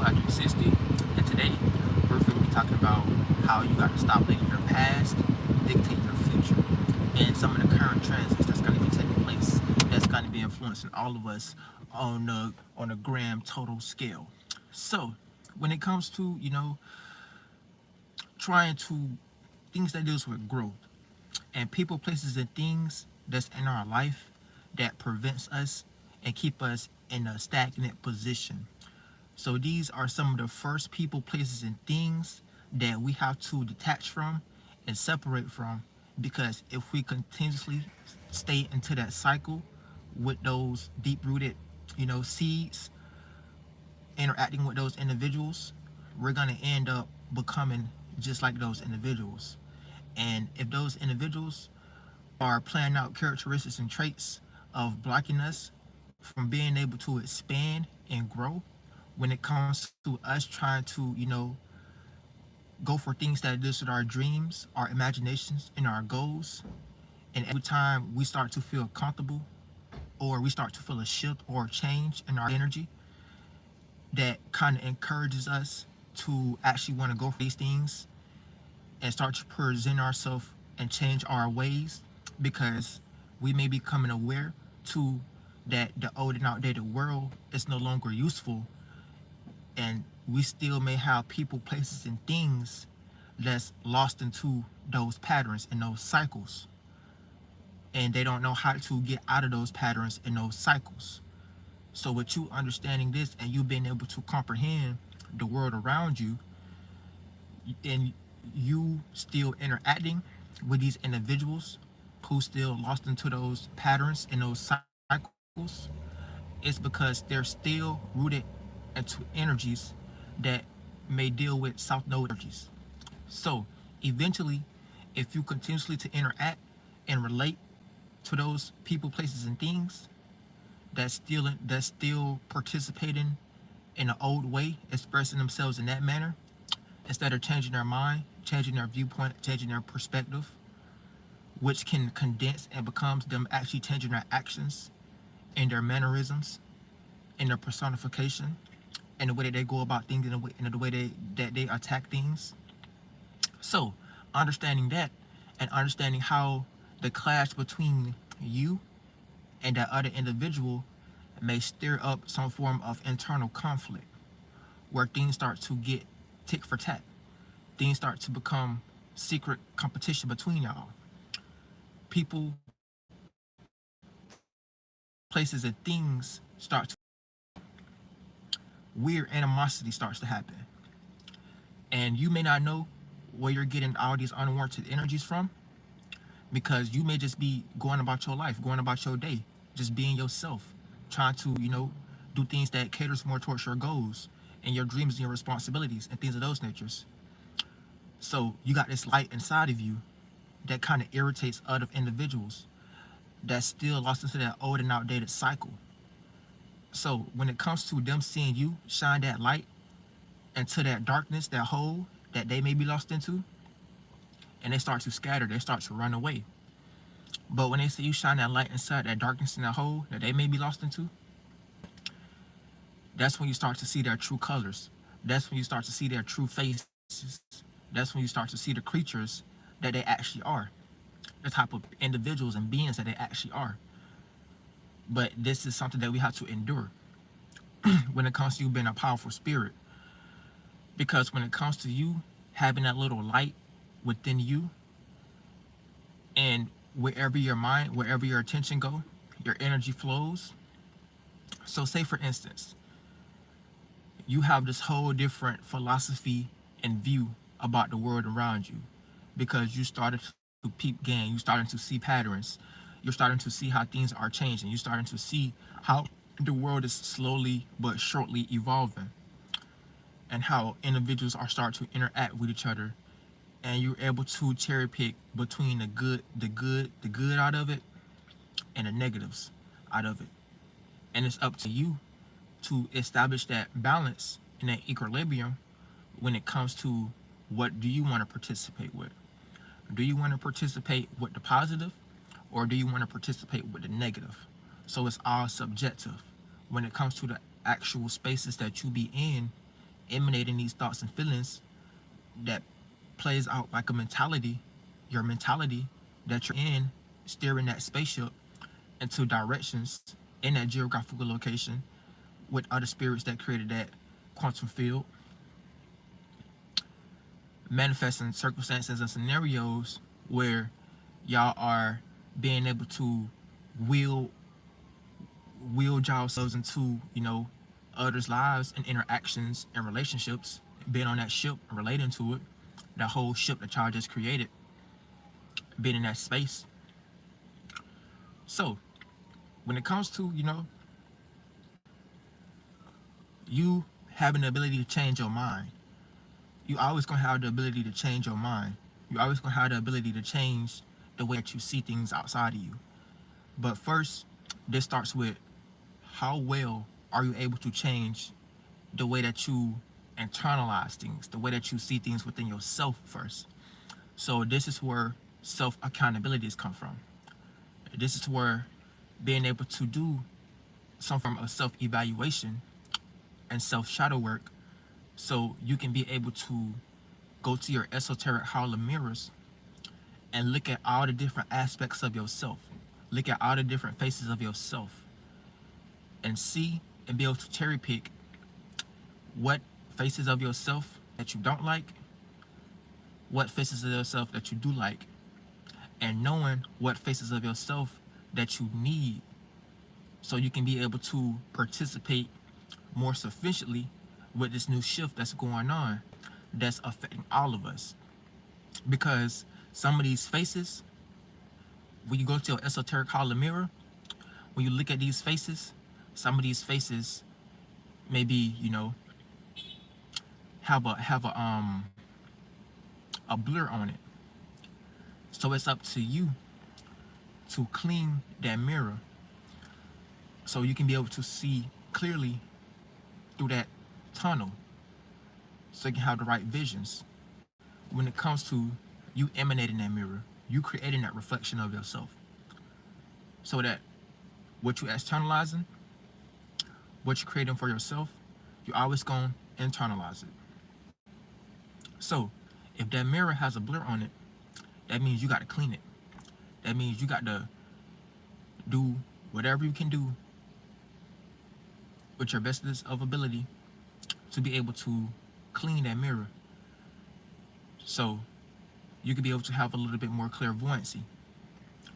Slide 360, and today we're going to be talking about how you got to stop letting your past dictate your future and some of the current transitions that's going to be taking place that's going to be influencing all of us on a grand total scale. So, when it comes to trying to things that deals with growth and people, places, and things that's in our life that prevents us and keep us in a stagnant position. So these are some of the first people, places, and things that we have to detach from and separate from, because if we continuously stay into that cycle with those deep-rooted, seeds, interacting with those individuals, we're gonna end up becoming just like those individuals. And if those individuals are playing out characteristics and traits of blocking us from being able to expand and grow, when it comes to us trying to, go for things that deal with our dreams, our imaginations, and our goals. And every time we start to feel comfortable or we start to feel a shift or a change in our energy, that kind of encourages us to actually want to go for these things and start to present ourselves and change our ways, because we may be becoming aware to that the old and outdated world is no longer useful, and we still may have people, places, and things that's lost into those patterns and those cycles, and they don't know how to get out of those patterns and those cycles. So with you understanding this and you being able to comprehend the world around you, and you still interacting with these individuals who still lost into those patterns and those cycles, it's because they're still rooted into energies that may deal with south node energies. So eventually, if you continuously to interact and relate to those people, places, and things that's still participating in an old way, expressing themselves in that manner, instead of changing their mind, changing their viewpoint, changing their perspective, which can condense and becomes them actually changing their actions and their mannerisms and their personification and the way that they go about things and the way that they attack things. So, understanding that and understanding how the clash between you and that other individual may stir up some form of internal conflict where things start to get tick for tat. Things start to become secret competition between y'all. People, places, and things start to, weird animosity starts to happen. And you may not know where you're getting all these unwarranted energies from, because you may just be going about your life, going about your day, just being yourself, trying to, do things that caters more towards your goals and your dreams and your responsibilities and things of those natures. So you got this light inside of you that kind of irritates other individuals that's still lost into that old and outdated cycle. So when it comes to them seeing you shine that light into that darkness, that hole that they may be lost into, and they start to scatter, they start to run away. But when they see you shine that light inside that darkness and that hole that they may be lost into, that's when you start to see their true colors. That's when you start to see their true faces. That's when you start to see the creatures that they actually are, the type of individuals and beings that they actually are. But this is something that we have to endure when it comes to you being a powerful spirit. Because when it comes to you having that little light within you, and wherever your mind, wherever your attention go, your energy flows. So say for instance, you have this whole different philosophy and view about the world around you, because you started to peep game, you starting to see patterns, you're starting to see how things are changing, you're starting to see how the world is slowly but surely evolving, and how individuals are starting to interact with each other, and you're able to cherry pick between the good out of it and the negatives out of it. And it's up to you to establish that balance and that equilibrium when it comes to what do you want to participate with. Do you want to participate with the positive, or do you want to participate with the negative? So it's all subjective. When it comes to the actual spaces that you be in emanating these thoughts and feelings that plays out like a mentality, your mentality that you're in, steering that spaceship into directions in that geographical location with other spirits that created that quantum field, manifesting circumstances and scenarios where y'all are being able to will wield yourselves into, others' lives and interactions and relationships, being on that ship and relating to it, that whole ship that y'all just created, being in that space. So when it comes to, you having the ability to change your mind, you always gonna have the ability to change your mind. You always gonna have the ability to change the way that you see things outside of you. But first, this starts with how well are you able to change the way that you internalize things, the way that you see things within yourself first. So this is where self accountabilities come from. This is where being able to do some form of self evaluation and self shadow work, so you can be able to go to your esoteric hall of mirrors and look at all the different aspects of yourself, look at all the different faces of yourself, and see and be able to cherry pick what faces of yourself that you don't like, what faces of yourself that you do like, and knowing what faces of yourself that you need, so you can be able to participate more sufficiently with this new shift that's going on, that's affecting all of us. Because some of these faces, when you go to your esoteric hall of mirror, when you look at these faces, some of these faces maybe, have a blur on it. So it's up to you to clean that mirror so you can be able to see clearly through that tunnel, so you can have the right visions when it comes to you emanating that mirror, you creating that reflection of yourself, so that what you externalizing, what you're creating for yourself, you're always going to internalize it. So if that mirror has a blur on it, that means you got to clean it. That means you got to do whatever you can do with your bestest of ability to be able to clean that mirror, so you can be able to have a little bit more clairvoyancy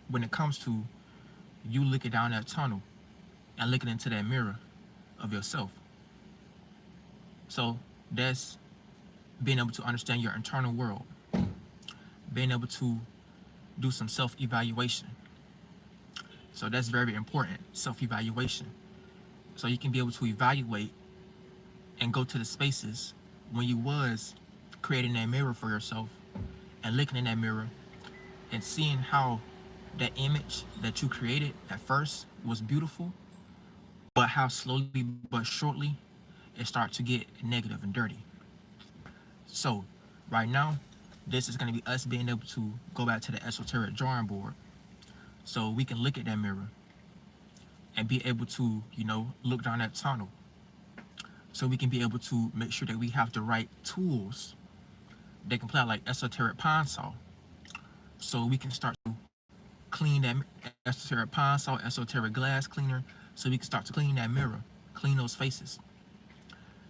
when it comes to you looking down that tunnel and looking into that mirror of yourself. So that's being able to understand your internal world, being able to do some self-evaluation. So that's very important, self-evaluation. So you can be able to evaluate and go to the spaces when you was creating that mirror for yourself and looking in that mirror and seeing how that image that you created at first was beautiful, but how slowly but shortly it starts to get negative and dirty. So right now, this is going to be us being able to go back to the esoteric drawing board, so we can look at that mirror and be able to, look down that tunnel, so we can be able to make sure that we have the right tools that can play out like esoteric pine saw, so we can start to clean that esoteric pine saw, esoteric glass cleaner, so we can start to clean that mirror, clean those faces,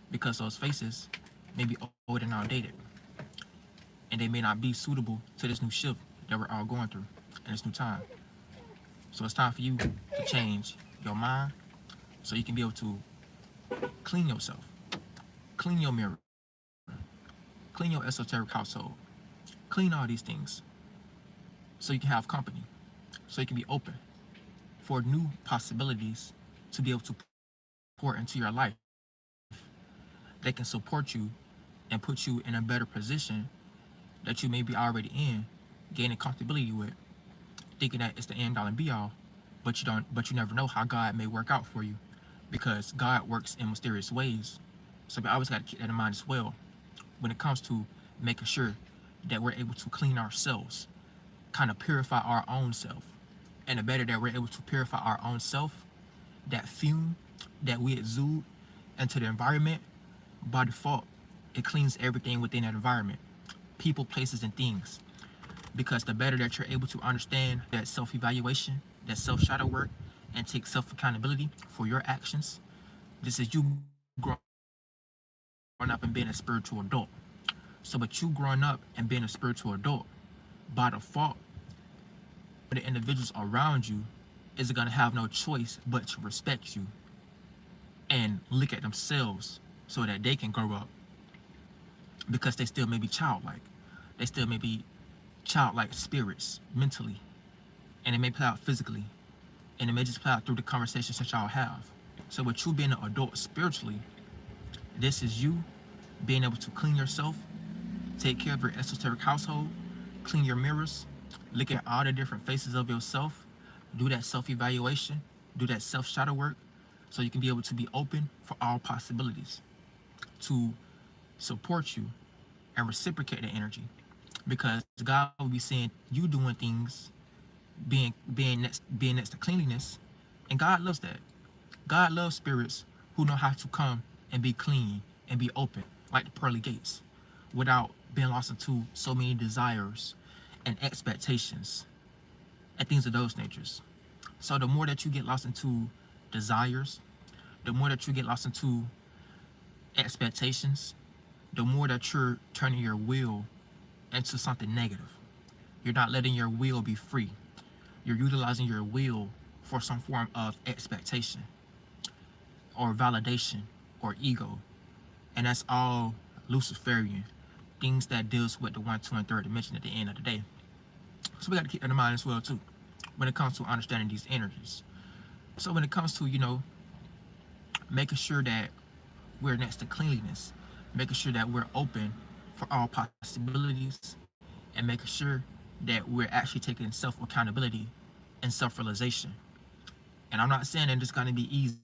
because those faces may be old and outdated, and they may not be suitable to this new shift that we're all going through in this new time. So it's time for you to change your mind, so you can be able to clean yourself, clean your mirror, clean your esoteric household, clean all these things, so you can have company, so you can be open for new possibilities to be able to pour into your life that can support you and put you in a better position that you may be already in, gaining comfortability with, thinking that it's the end all and be all, but you never know how God may work out for you, because God works in mysterious ways. So we always got to keep that in mind as well when it comes to making sure that we're able to clean ourselves, kind of purify our own self. And the better that we're able to purify our own self, that fume that we exude into the environment, by default, It cleans everything within that environment, people, places, and things. Because the better that you're able to understand that self-evaluation, that self-shadow work, and take self-accountability for your actions, this is you growing up and being a spiritual adult. So with you growing up and being a spiritual adult, by default, the individuals around you is going to have no choice but to respect you and look at themselves so that they can grow up, because they still may be childlike. They still may be childlike spirits mentally, and it may play out physically, and it may just play out through the conversations that y'all have. So with you being an adult spiritually, this is you being able to clean yourself, take care of your esoteric household, clean your mirrors, look at all the different faces of yourself, do that self-evaluation, do that self-shadow work, so you can be able to be open for all possibilities, to support you and reciprocate the energy. Because God will be seeing you doing things, being next to cleanliness, and God loves that. God loves spirits who know how to come and be clean and be open, like the pearly gates, without being lost into so many desires and expectations and things of those natures. So the more that you get lost into desires, the more that you get lost into expectations, the more that you're turning your will into something negative. You're not letting your will be free. You're utilizing your will for some form of expectation or validation or ego. And that's all Luciferian. Things that deals with the 1, 2, and 3rd dimension at the end of the day. So we got to keep that in mind as well too, when it comes to understanding these energies. So when it comes to, making sure that we're next to cleanliness, making sure that we're open for all possibilities, and making sure that we're actually taking self-accountability and self-realization. And I'm not saying that it's going to be easy.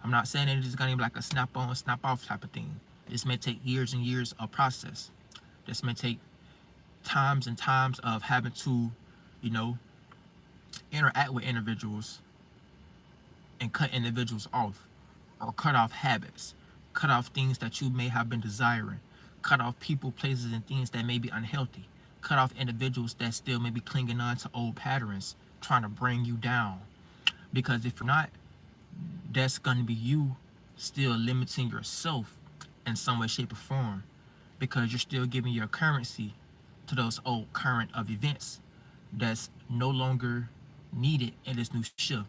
I'm not saying that it's going to be like a snap-on, snap-off type of thing. This may take years and years of process. This may take times and times of having to, interact with individuals and cut individuals off, or cut off habits, cut off things that you may have been desiring, cut off people, places, and things that may be unhealthy, cut off individuals that still may be clinging on to old patterns, trying to bring you down. Because if you're not, that's going to be you still limiting yourself in some way, shape, or form, because you're still giving your currency to those old current of events that's no longer needed in this new shift.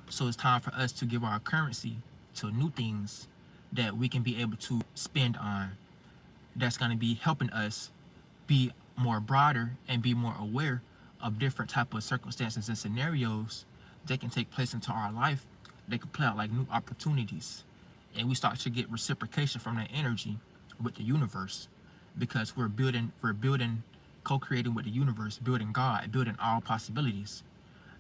So it's time for us to give our currency to new things that we can be able to spend on, that's going to be helping us be more broader and be more aware of different type of circumstances and scenarios that can take place into our life. They can play out like new opportunities, and we start to get reciprocation from that energy with the universe, because we're building, co-creating with the universe, building God, building all possibilities,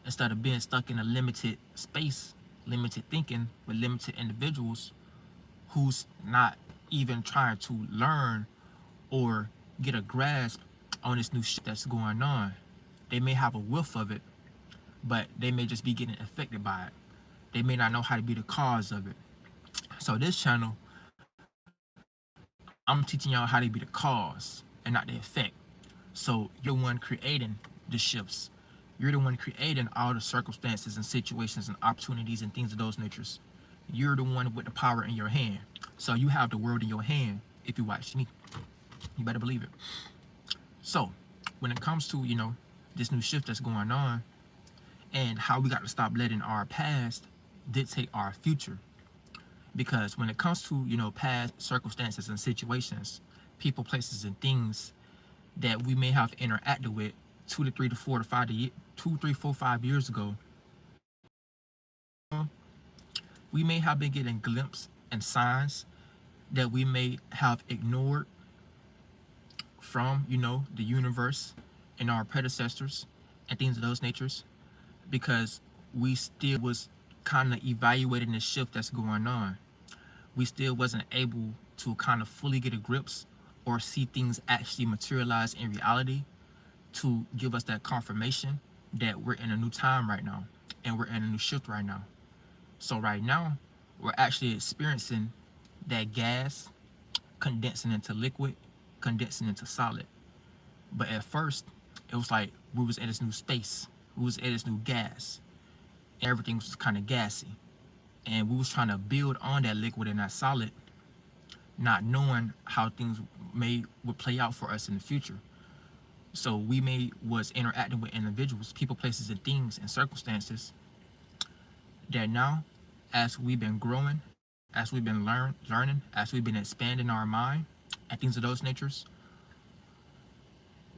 instead of being stuck in a limited space, limited thinking with limited individuals who's not even trying to learn or get a grasp on this new shit that's going on. They may have a whiff of it, but they may just be getting affected by it. They may not know how to be the cause of it. So this channel, I'm teaching y'all how to be the cause and not the effect. So you're the one creating the shifts. You're the one creating all the circumstances and situations and opportunities and things of those natures. You're the one with the power in your hand. So you have the world in your hand if you watch me. You better believe it. So when it comes to, this new shift that's going on, and how we got to stop letting our past dictate our future. Because when it comes to, past circumstances and situations, people, places, and things that we may have interacted with 2 to 3 to 4 to 5 to 2, 3, 4, 5 years ago, we may have been getting glimpses and signs that we may have ignored from, the universe and our predecessors and things of those natures, because we still was kind of evaluating the shift that's going on. We still wasn't able to kind of fully get a grips or see things actually materialize in reality to give us that confirmation that we're in a new time right now and we're in a new shift right now. So right now, we're actually experiencing that gas condensing into liquid, condensing into solid. But at first, it was like we was in this new space. We was in this new gas. Everything was kind of gassy. And we was trying to build on that liquid and that solid, not knowing how things would play out for us in the future. So we was interacting with individuals, people, places, and things and circumstances that now, as we've been growing, as we've been learning, as we've been expanding our mind and things of those natures,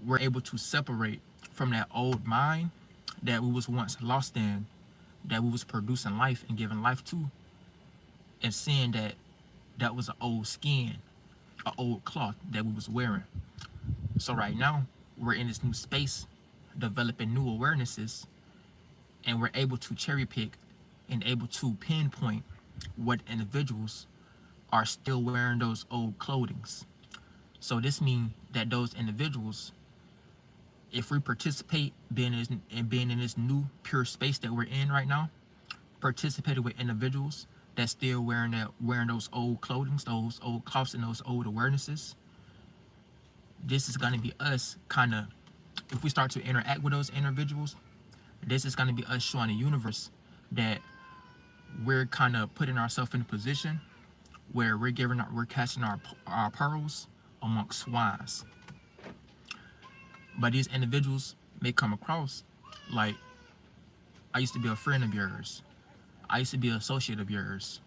we're able to separate from that old mind that we was once lost in, that we was producing life and giving life to, and seeing that that was an old skin, an old cloth that we was wearing. So right now, we're in this new space, developing new awarenesses, and we're able to cherry pick and able to pinpoint what individuals are still wearing those old clothings. So this means that those individuals, if we participate being in this new pure space that we're in right now, participated with individuals that still wearing those old clothings, those old cloths, and those old awarenesses, this is going to be us kind of, if we start to interact with those individuals, this is going to be us showing the universe that we're kind of putting ourselves in a position where we're catching our pearls amongst swines. But these individuals may come across like, I used to be a friend of yours. I used to be an associate of yours.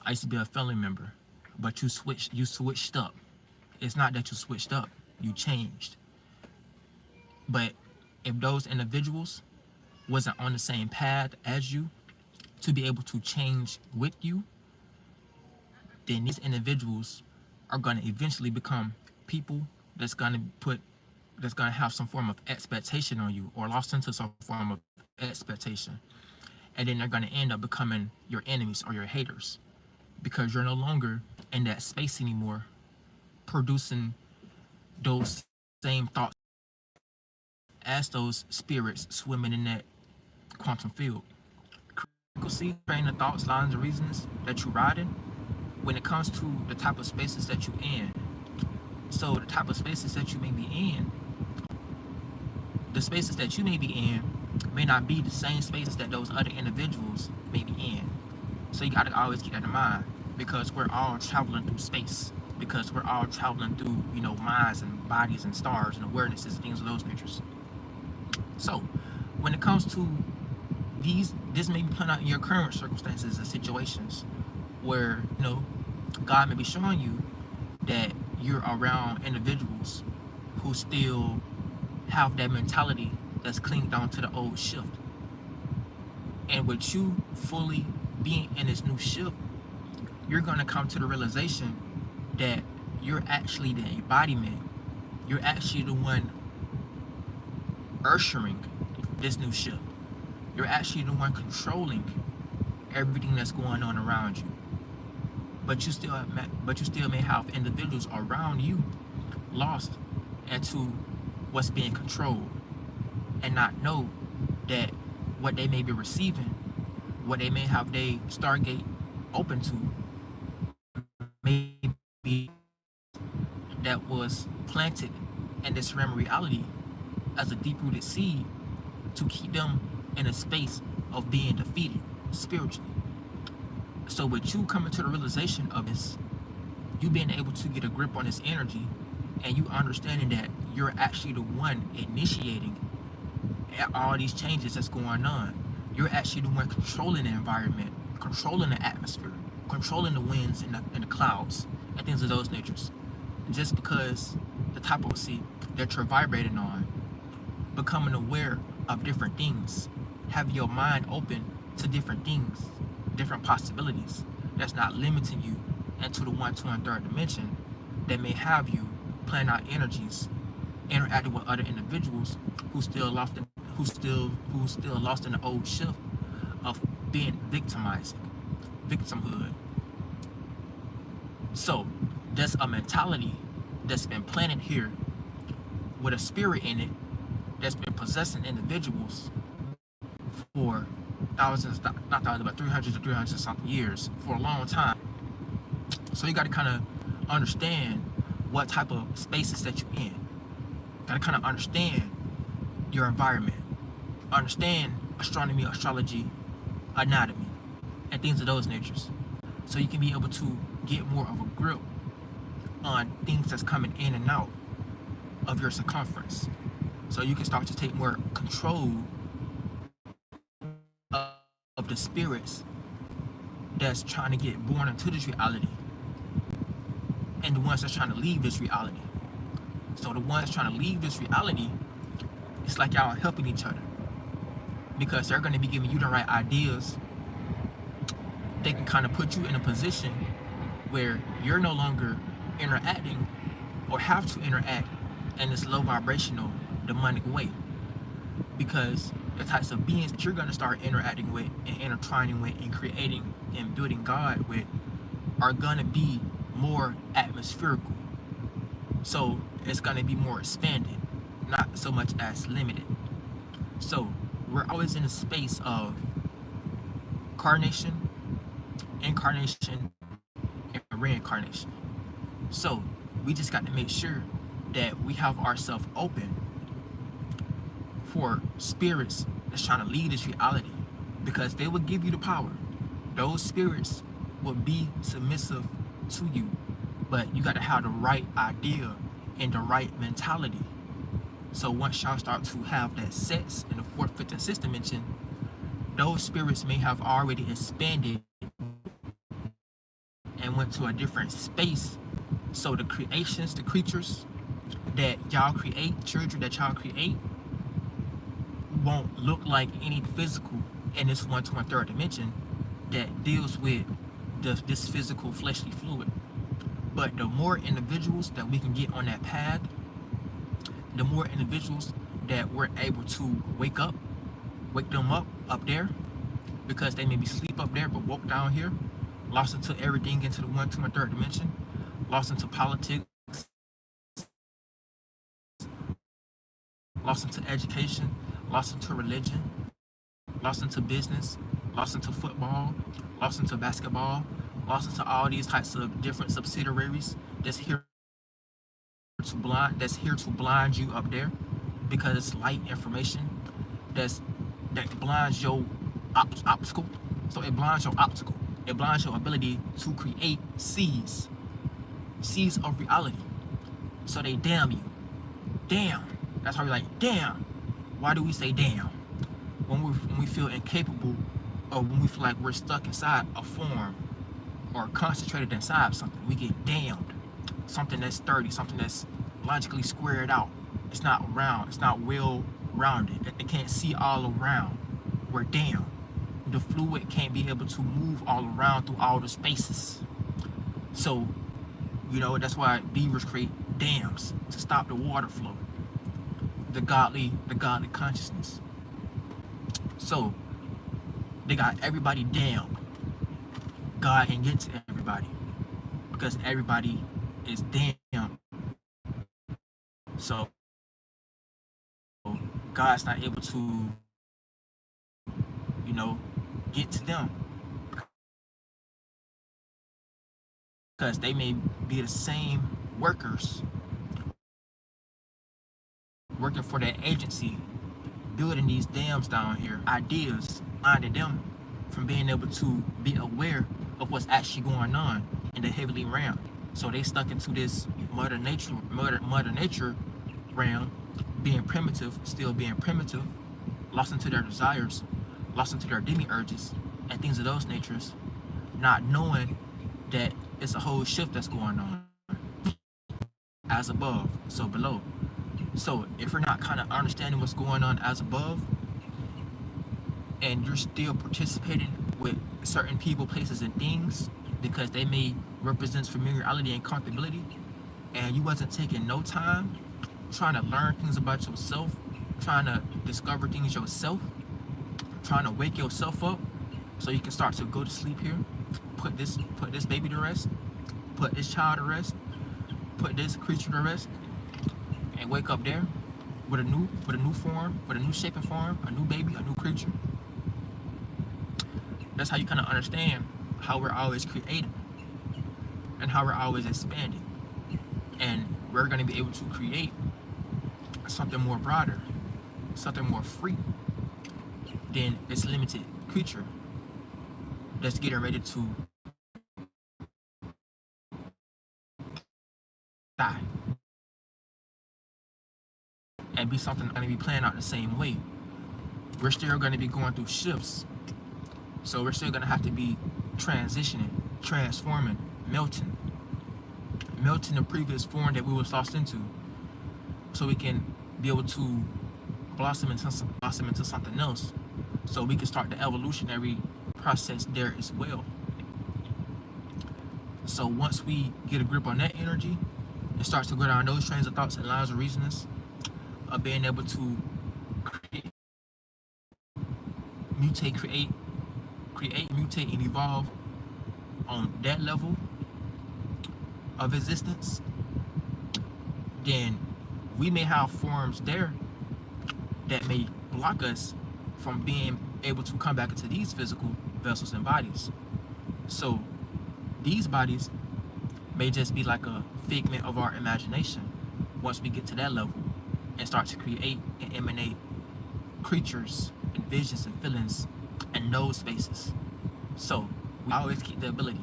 I used to be a family member. But you switched up. It's not that you switched up, you changed. But if those individuals wasn't on the same path as you to be able to change with you, then these individuals are going to eventually become people that's going to have some form of expectation on you, or lost into some form of expectation. And then they're going to end up becoming your enemies or your haters, because you're no longer in that space anymore producing those same thoughts as those spirits swimming in that quantum field. Frequency, train of thoughts, lines, and reasons that you ride in when it comes to the type of spaces that you in. So the type of spaces that you may be in, the spaces that you may be in may not be the same spaces that those other individuals may be in. So you gotta always keep that in mind, because we're all traveling through space, because we're all traveling through, minds and bodies and stars and awarenesses and things of those natures. So when it comes to this may be playing out in your current circumstances and situations where, God may be showing you that you're around individuals who still have that mentality that's clinged on to the old shift. And with you fully being in this new shift, you're going to come to the realization that you're actually the embodiment. You're actually the one ushering this new shift. You're actually the one controlling everything that's going on around you. But you still may have individuals around you lost into what's being controlled, and not know that what they may be receiving, what they may have their Stargate open to, may be that was planted in this realm of reality as a deep-rooted seed to keep them in a space of being defeated spiritually. So with you coming to the realization of this, you being able to get a grip on this energy, and you understanding that you're actually the one initiating all these changes that's going on. You're actually the one controlling the environment, controlling the atmosphere, controlling the winds and the clouds and things of those natures. Just because the type of sea that you're vibrating on, becoming aware of different things, have your mind open to different things, different possibilities that's not limiting you into the 1, 2, and 3rd dimension, that may have you plan out energies, interacting with other individuals who still lost in the old shift of being victimhood. So there's a mentality that's been planted here with a spirit in it that's been possessing individuals for thousands, not thousands, but 300 to 300 something years, for a long time. So you got to kind of understand what type of spaces that you're in. Gotta kind of understand your environment, understand astronomy, astrology, anatomy, and things of those natures. So you can be able to get more of a grip on things that's coming in and out of your circumference. So you can start to take more control of the spirits that's trying to get born into this reality and the ones that's trying to leave this reality. So the ones trying to leave this reality, it's like y'all are helping each other because they're going to be giving you the right ideas. They can kind of put you in a position where you're no longer interacting or have to interact in this low vibrational demonic way, because the types of beings that you're going to start interacting with and intertwining with and creating and building God with are going to be more atmospherical. So it's going to be more expanded, not so much as limited. So we're always in a space of carnation, incarnation, and reincarnation. So we just got to make sure that we have ourselves open for spirits that's trying to lead this reality, because they will give you the power. Those spirits will be submissive to you, but you got to have the right idea and the right mentality. So once y'all start to have that sets in the fourth, fifth, and sixth dimension, those spirits may have already expanded and went to a different space. So the creations, the creatures that y'all create, children that y'all create, won't look like any physical in this 1 to 1/3 dimension that deals with this physical fleshly fluid. But the more individuals that we can get on that path, the more individuals that we're able to wake them up there, because they may be asleep up there but woke down here, lost into everything into the 1 to 1/3 dimension, lost into politics, lost into education, lost into religion, lost into business, lost into football, lost into basketball, lost into all these types of different subsidiaries that's here to blind you up there, because it's light information that blinds your obstacle. So it blinds your optical. It blinds your ability to create seeds of reality. So they damn you. Damn. That's why we're like, damn. Why do we say damn? When we feel incapable, or when we feel like we're stuck inside a form or concentrated inside something, we get damned. Something that's sturdy, something that's logically squared out. It's not round, it's not well rounded. It can't see all around. We're damned. The fluid can't be able to move all around through all the spaces. So, that's why beavers create dams to stop the water flow. The godly consciousness. So they got everybody damned. God ain't get to everybody because everybody is damned. So God's not able to, get to them, because they may be the same workers working for that agency, building these dams down here, ideas blinding them from being able to be aware of what's actually going on in the heavenly realm. So they stuck into this mother nature realm, being primitive, still being primitive, lost into their desires, lost into their demiurges and things of those natures, not knowing that it's a whole shift that's going on. As above, so below. So if you're not kind of understanding what's going on as above, and you're still participating with certain people, places, and things because they may represent familiarity and comfortability, and you wasn't taking no time trying to learn things about yourself, trying to discover things yourself, trying to wake yourself up so you can start to go to sleep here, put this baby to rest, put this child to rest, put this creature to rest, and wake up there with a new form, with a new shape and form, a new baby, a new creature. That's how you kind of understand how we're always created. and how we're always expanding. And we're going to be able to create something more broader, something more free than this limited creature that's getting ready to die and be something going to be playing out the same way. We're still going to be going through shifts, so we're still going to have to be transitioning, transforming, melting the previous form that we were tossed into, so we can be able to blossom into something else, so we can start the evolutionary process there as well. So once we get a grip on that energy, it starts to go down those trains of thoughts and lines of reasonings of being able to create, mutate, and evolve on that level of existence. Then we may have forms there that may block us from being able to come back into these physical vessels and bodies. So these bodies may just be like a figment of our imagination once we get to that level and start to create and emanate creatures and visions and feelings and those spaces. So we always keep the ability,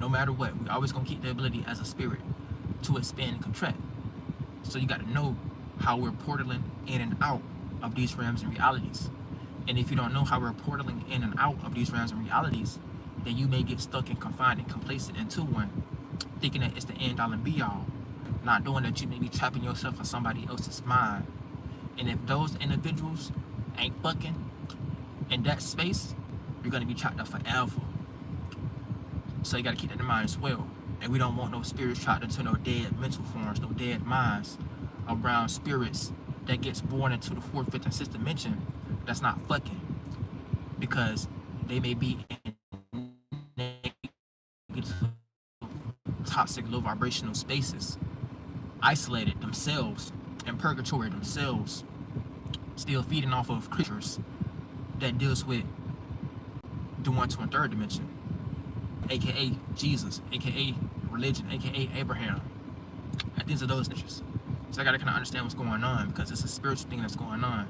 no matter what, we always gonna keep the ability as a spirit to expand and contract. So you gotta know how we're portaling in and out of these realms and realities. And if you don't know how we're portaling in and out of these realms and realities, then you may get stuck and confined and complacent into one, thinking that it's the end all and be all, not knowing that you may be trapping yourself in somebody else's mind. And if those individuals ain't fucking in that space, you're gonna be trapped up forever. So you gotta keep that in mind as well. And we don't want no spirits trapped into no dead mental forms, no dead minds around spirits that gets born into the fourth, fifth, and sixth dimension that's not fucking. Because they may be in negative, toxic, low vibrational spaces, isolated themselves, in purgatory themselves, still feeding off of creatures that deals with the one, two, and third dimension, aka Jesus, aka religion, aka Abraham, and things of those natures. So I gotta kind of understand what's going on, because it's a spiritual thing that's going on.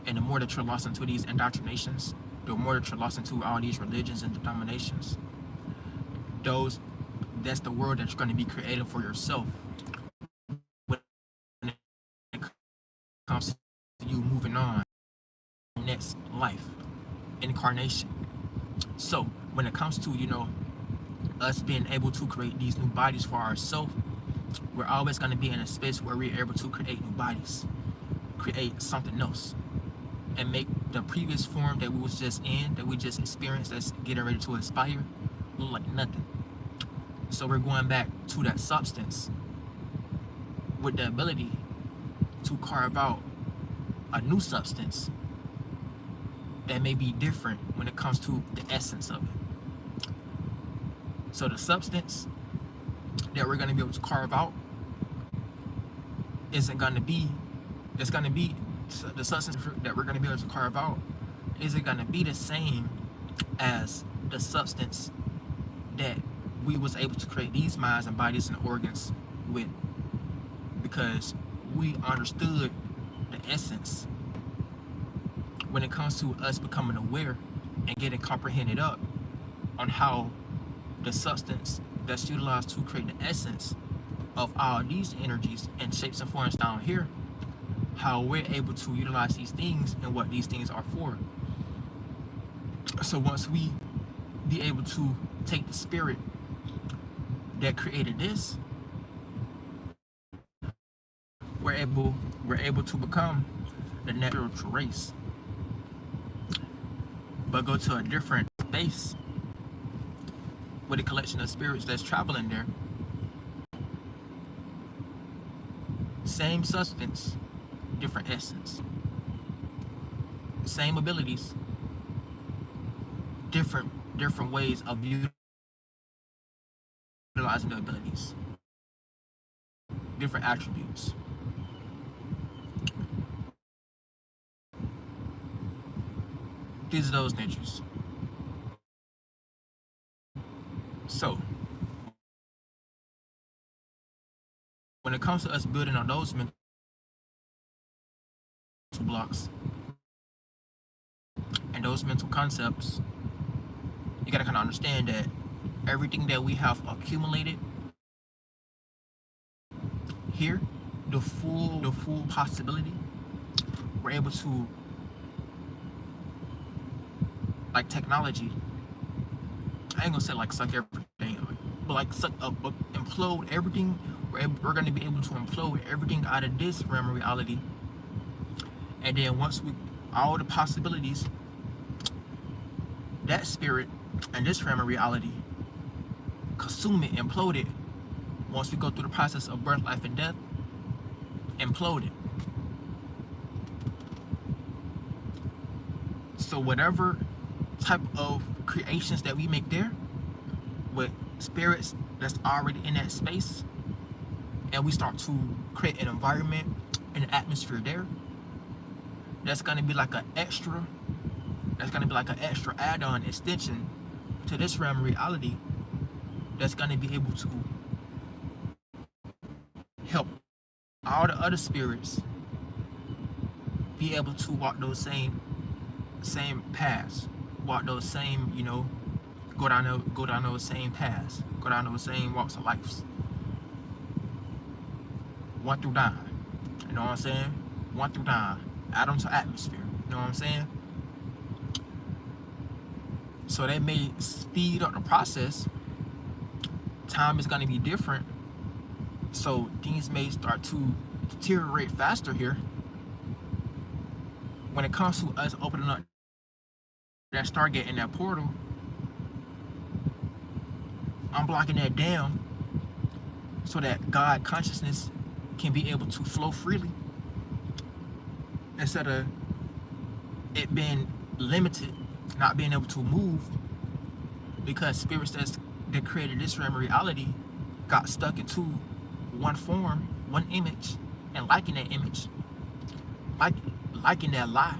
And the more that you're lost into these indoctrinations, the more that you're lost into all these religions and denominations, that's the world that you're going to be creating for yourself when it comes to you moving on next life, incarnation. So when it comes to, us being able to create these new bodies for ourselves, we're always going to be in a space where we're able to create new bodies, create something else, and make the previous form that we was just in, that we just experienced, that's getting ready to expire, look like nothing. So we're going back to that substance with the ability to carve out a new substance that may be different when it comes to the essence of it. So the substance that we're going to be able to carve out isn't going to be, it's going to be, the substance that we're going to be able to carve out isn't going to be the same as the substance that we was able to create these minds and bodies and organs with, because we understood the essence when it comes to us becoming aware and getting comprehended up on how the substance that's utilized to create the essence of all these energies and shapes and forms down here, how we're able to utilize these things and what these things are for. So once we be able to take the spirit that created this, we're able to become the natural race, but go to a different space with a collection of spirits that's traveling there. Same substance, different essence. Same abilities, different ways of utilizing the abilities. Different attributes. These are those natures. So when it comes to us building on those mental blocks and those mental concepts, you gotta kind of understand that everything that we have accumulated here, the full possibility, we're able to, like technology. I ain't gonna say like suck everything, but like suck up, implode everything. We're gonna be able to implode everything out of this realm of reality, and then once we all the possibilities, that spirit and this realm of reality, consume it, implode it. Once we go through the process of birth, life, and death, implode it. So whatever type of creations that we make there with spirits that's already in that space, and we start to create an environment and an atmosphere there, that's gonna be like an extra, add-on extension to this realm of reality, that's gonna be able to help all the other spirits be able to walk those same paths, walk those same, go down those same paths, go down those same walks of life, 1 through 9. You know what I'm saying? 1 through 9, atom to atmosphere. You know what I'm saying? So that may speed up the process. Time is going to be different, so things may start to deteriorate faster here. When it comes to us opening up that Stargate and that portal, I'm blocking that down so that God consciousness can be able to flow freely, instead of it being limited, not being able to move, because spirits that created this realm of reality got stuck into one form, one image, and liking that image, liking that lie,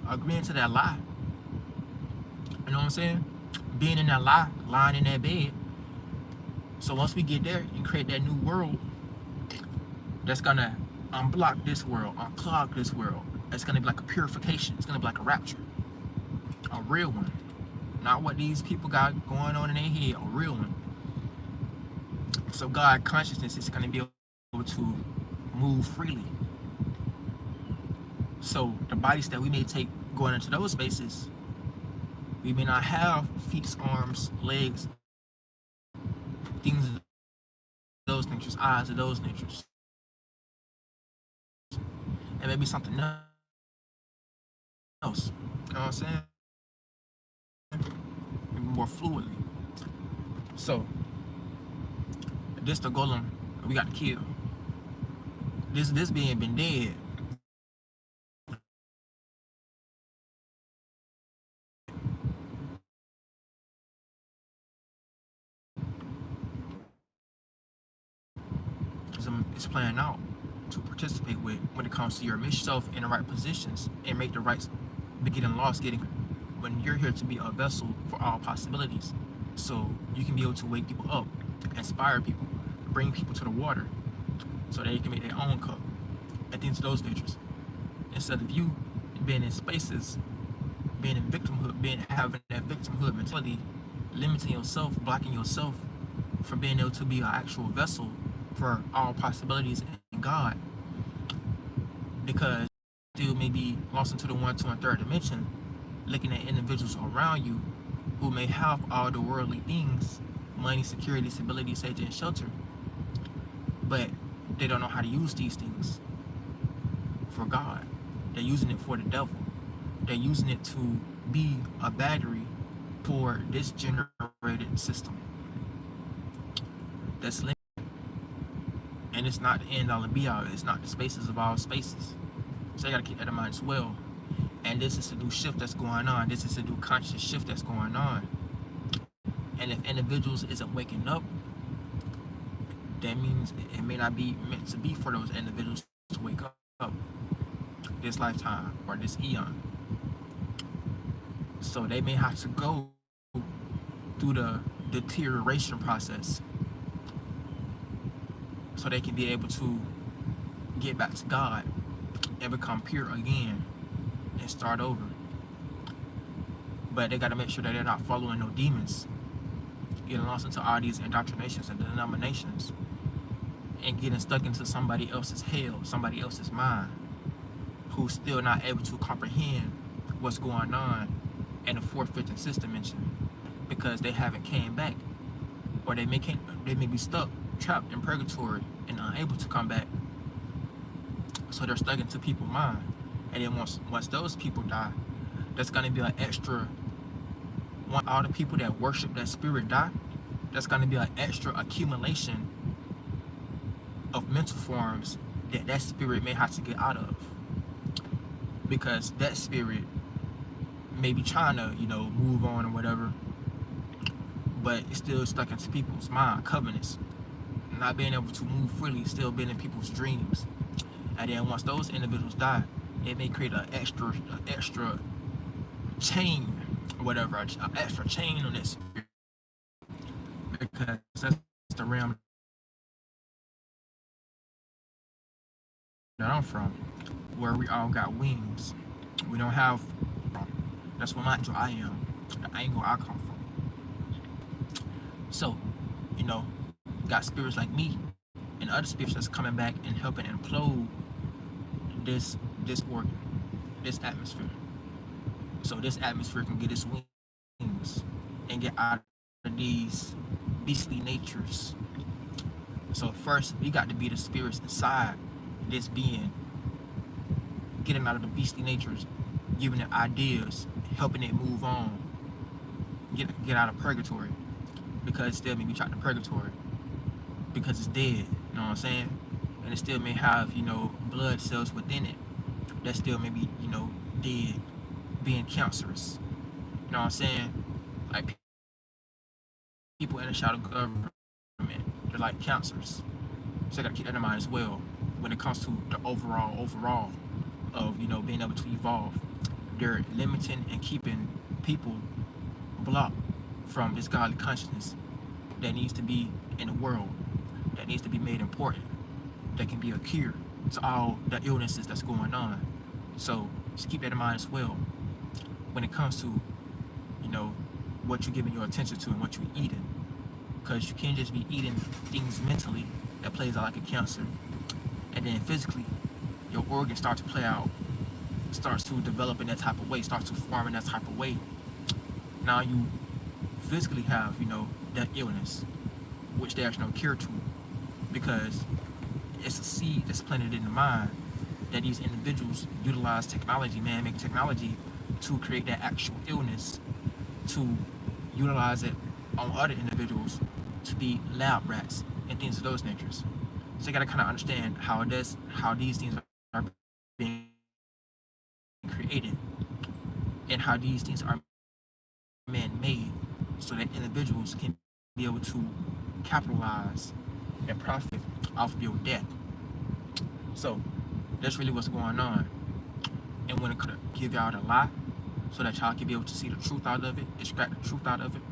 agreeing to that lie. You know what I'm saying? Being in that lie, lying in that bed. So once we get there and create that new world, that's gonna unblock this world, unclog this world. It's gonna be like a purification. It's gonna be like a rapture, a real one, not what these people got going on in their head. A real one. So God consciousness is gonna be able to move freely. So the bodies that we may take going into those spaces, we may not have feet, arms, legs, things of those natures, eyes of those natures, and maybe something else. You know what I'm saying? Maybe more fluidly. So this the golem we got to kill. This being been dead. Is playing out to participate with when it comes to your mission self in the right positions and make the right, getting lost, when you're here to be a vessel for all possibilities. So you can be able to wake people up, inspire people, bring people to the water so they can make their own cup and things of those natures. Instead of you being in spaces, being in victimhood, having that victimhood mentality, limiting yourself, blocking yourself from being able to be an actual vessel for all possibilities in God, because still may be lost into the 1, 2, and 3rd dimension, looking at individuals around you who may have all the worldly things, money, security, stability, safety, and shelter, but they don't know how to use these things for God. They're using it for the devil. They're using it to be a battery for this generated system that's limited. And it's not the end all and be all. It's not the spaces of all spaces. So you gotta keep that in mind as well. And this is a new shift that's going on. This is a new conscious shift that's going on. And if individuals isn't waking up, that means it may not be meant to be for those individuals to wake up this lifetime or this eon. So they may have to go through the deterioration process so they can be able to get back to God and become pure again and start over. But they got to make sure that they're not following no demons, getting lost into all these indoctrinations and denominations, and getting stuck into somebody else's hell, somebody else's mind, who's still not able to comprehend what's going on in the fourth, fifth, and sixth dimension, because they haven't came back, or they may be stuck, trapped in purgatory, and unable to come back. So they're stuck into people's mind. And then once those people die, that's gonna be an extra. When all the people that worship that spirit die, that's gonna be an extra accumulation of mental forms that spirit may have to get out of, because that spirit may be trying to move on or whatever, but it's still stuck into people's mind, covenants, not being able to move freely, still being in people's dreams. And then once those individuals die, it may create an extra chain, whatever, an extra chain on that spirit, because that's the realm that I'm from, where we all got wings. We don't have. That's what my angel I am, the angle I come from. So, got spirits like me and other spirits that's coming back and helping implode this organ, this atmosphere. So this atmosphere can get its wings and get out of these beastly natures. So first, we got to be the spirits inside this being, getting out of the beastly natures, giving it ideas, helping it move on, get out of purgatory, because it still may be trapped in purgatory, because it's dead, you know what I'm saying? And it still may have, blood cells within it that still may be, dead, being cancerous. You know what I'm saying? Like, people in the shadow government, they're like cancers. So you gotta keep that in mind as well when it comes to the overall of, being able to evolve. They're limiting and keeping people blocked from this godly consciousness that needs to be in the world, that needs to be made important, that can be a cure to all the illnesses that's going on. So just keep that in mind as well when it comes to, what you're giving your attention to and what you're eating. Because you can't just be eating things mentally that plays out like a cancer, and then physically your organs start to play out, starts to develop in that type of way, starts to form in that type of way. Now you physically have, that illness, which there's no cure to, because it's a seed that's planted in the mind that these individuals utilize technology, man-made technology, to create that actual illness, to utilize it on other individuals to be lab rats and things of those natures. So you gotta kind of understand how these things are being created, and how these things are man-made, so that individuals can be able to capitalize and profit off of your death. So that's really what's going on. And when it could give y'all the lie, so that y'all can be able to see the truth out of it, extract the truth out of it,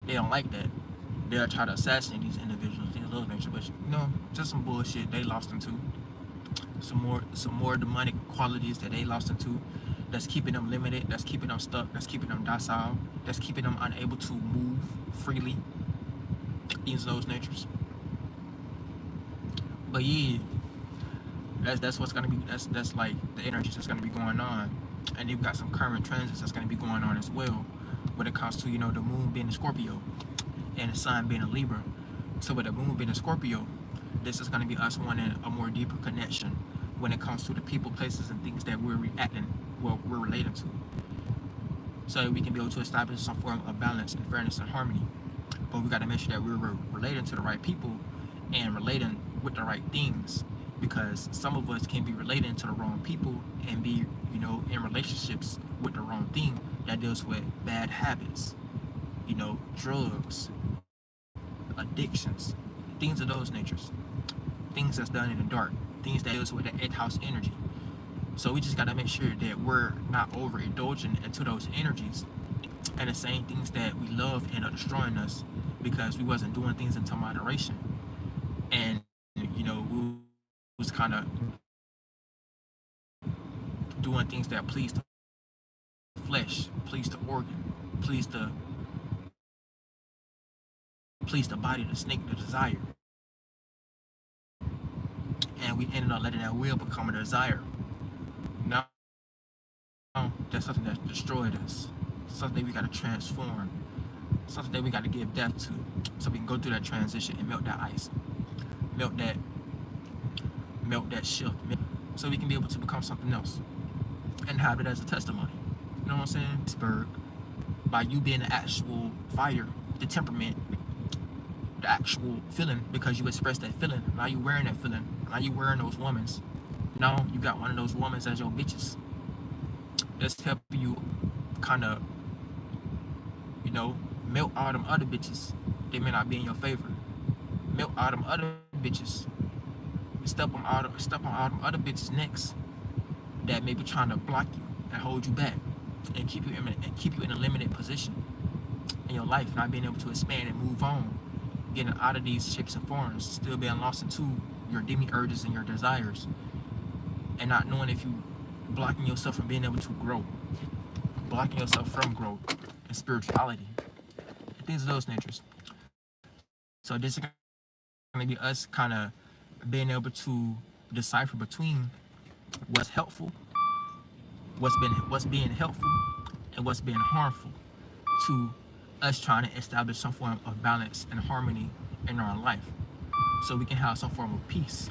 they don't like that. They'll try to assassinate these individuals, things of those nature, but just some bullshit they lost into. Some more demonic qualities that they lost into, that's keeping them limited, that's keeping them stuck, that's keeping them docile, that's keeping them unable to move freely, things of those natures. But yeah, that's what's gonna be, that's like the energies that's gonna be going on. And you've got some current transits that's gonna be going on as well, when it comes to, the moon being a Scorpio and the sun being a Libra. So with the moon being a Scorpio, this is gonna be us wanting a more deeper connection when it comes to the people, places, and things that we're relating to. So we can be able to establish some form of balance and fairness and harmony. But we gotta make sure that we're relating to the right people and relating with the right things, because some of us can be relating to the wrong people and be, in relationships with the wrong thing that deals with bad habits, drugs, addictions, things of those natures, things that's done in the dark, things that deals with the 8th house energy. So we just gotta make sure that we're not overindulging into those energies, and the same things that we love and are destroying us, because we wasn't doing things into moderation. And we was kind of doing things that please the flesh, please the organ, please the body, the snake, the desire. And we ended up letting that will become a desire. Now that's something that destroyed us. Something that we gotta transform. Something that we gotta give death to. So we can go through that transition and melt that ice. Melt that shift. So we can be able to become something else. And have it as a testimony. You know what I'm saying? Pittsburgh, by you being the actual fire, the temperament, the actual feeling, because you expressed that feeling. Now you wearing that feeling. Now you wearing those womans. Now you got one of those womans as your bitches. That's helping you kind of, melt all them other bitches. They may not be in your favor. Melt all them other bitches. Step on all them other bitches' necks that may be trying to block you and hold you back and keep you in a limited position in your life, not being able to expand and move on, getting out of these shapes and forms, still being lost into your demi-urges and your desires, and not knowing if you blocking yourself from being able to grow, blocking yourself from growth and spirituality, and things of those natures. So this is gonna be us kind of being able to decipher between what's helpful, what's being helpful, and what's being harmful to us trying to establish some form of balance and harmony in our life, so we can have some form of peace,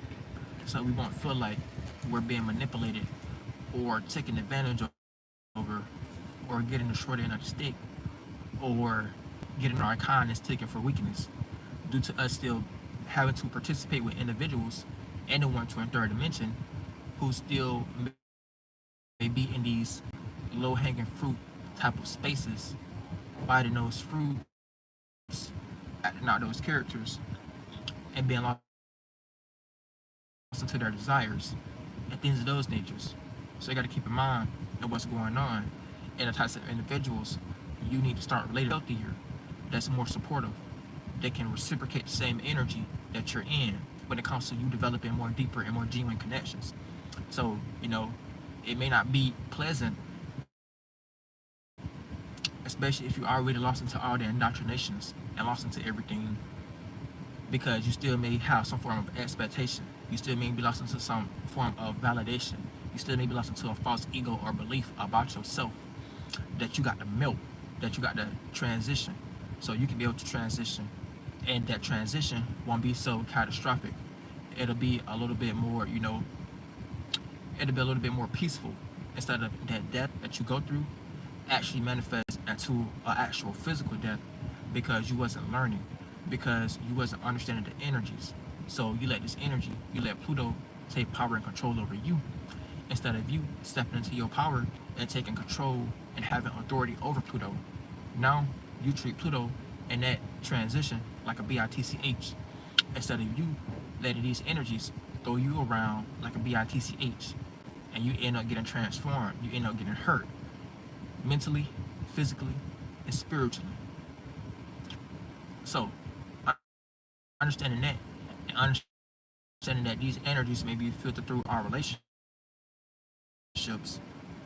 so we won't feel like we're being manipulated or taken advantage over, or getting the short end of the stick, or getting our kindness taken for weakness, due to us still having to participate with individuals and the one to and third dimension who still may be in these low-hanging fruit type of spaces, biting those fruits, acting out those characters, and being lost into their desires and things of those natures. So you got to keep in mind of what's going on and the types of individuals you need to start relating healthier, that's more supportive, that can reciprocate the same energy that you're in when it comes to you developing more deeper and more genuine connections. So, it may not be pleasant, especially if you already lost into all the indoctrinations and lost into everything, because you still may have some form of expectation. You still may be lost into some form of validation. You still may be lost into a false ego or belief about yourself that you got to melt, that you got to transition. So you can be able to transition, and that transition won't be so catastrophic. It'll be a little bit more, it'll be a little bit more peaceful, instead of that death that you go through actually manifests into an actual physical death, because you wasn't learning, because you wasn't understanding the energies. So you let this energy, you let Pluto take power and control over you, instead of you stepping into your power and taking control and having authority over Pluto. Now you treat Pluto in that transition like a bitch, instead of you letting these energies throw you around like a bitch, and you end up getting transformed. You end up getting hurt mentally, physically, and spiritually. So understanding that, and understanding that these energies may be filtered through our relationships,